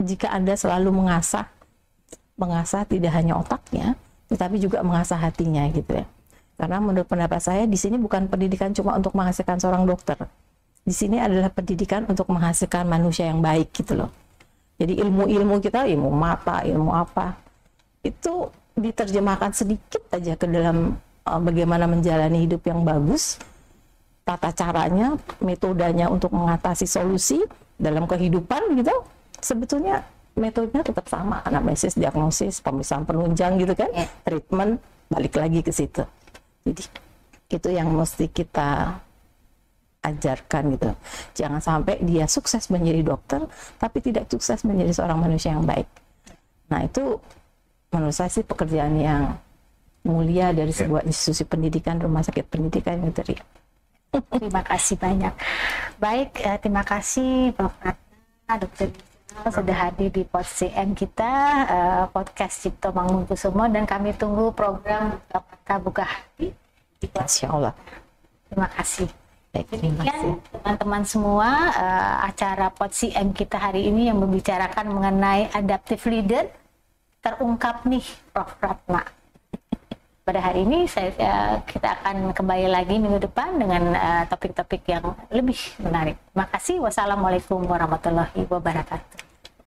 jika Anda selalu mengasah tidak hanya otaknya, tetapi juga mengasah hatinya gitu ya. Karena menurut pendapat saya di sini bukan pendidikan cuma untuk menghasilkan seorang dokter. Di sini adalah pendidikan untuk menghasilkan manusia yang baik gitu loh. Jadi ilmu-ilmu kita, ilmu mata, ilmu apa, itu diterjemahkan sedikit aja ke dalam bagaimana menjalani hidup yang bagus, tata caranya, metodenya untuk mengatasi solusi dalam kehidupan gitu. Sebetulnya metodenya tetap sama, anamnesis, diagnosis, pemeriksaan penunjang gitu kan, treatment, balik lagi ke situ. Jadi itu yang mesti kita ajarkan gitu. Jangan sampai dia sukses menjadi dokter, tapi tidak sukses menjadi seorang manusia yang baik. Nah itu menurut saya sih pekerjaan yang mulia dari sebuah institusi pendidikan, rumah sakit pendidikan itu. Terima kasih banyak. Baik, terima kasih Prof. Ratna, Dr. sudah hadir di PodCM kita, podcast Cipto Mangunkusumo, dan kami tunggu program Buka Hati. Masya Allah. Terima kasih. Terima kasih. Teman-teman semua, acara PodCM kita hari ini yang membicarakan mengenai adaptive leader terungkap nih Prof. Ratna. Pada hari ini kita akan kembali lagi minggu depan dengan topik-topik yang lebih menarik. Terima kasih. Wassalamualaikum warahmatullahi wabarakatuh.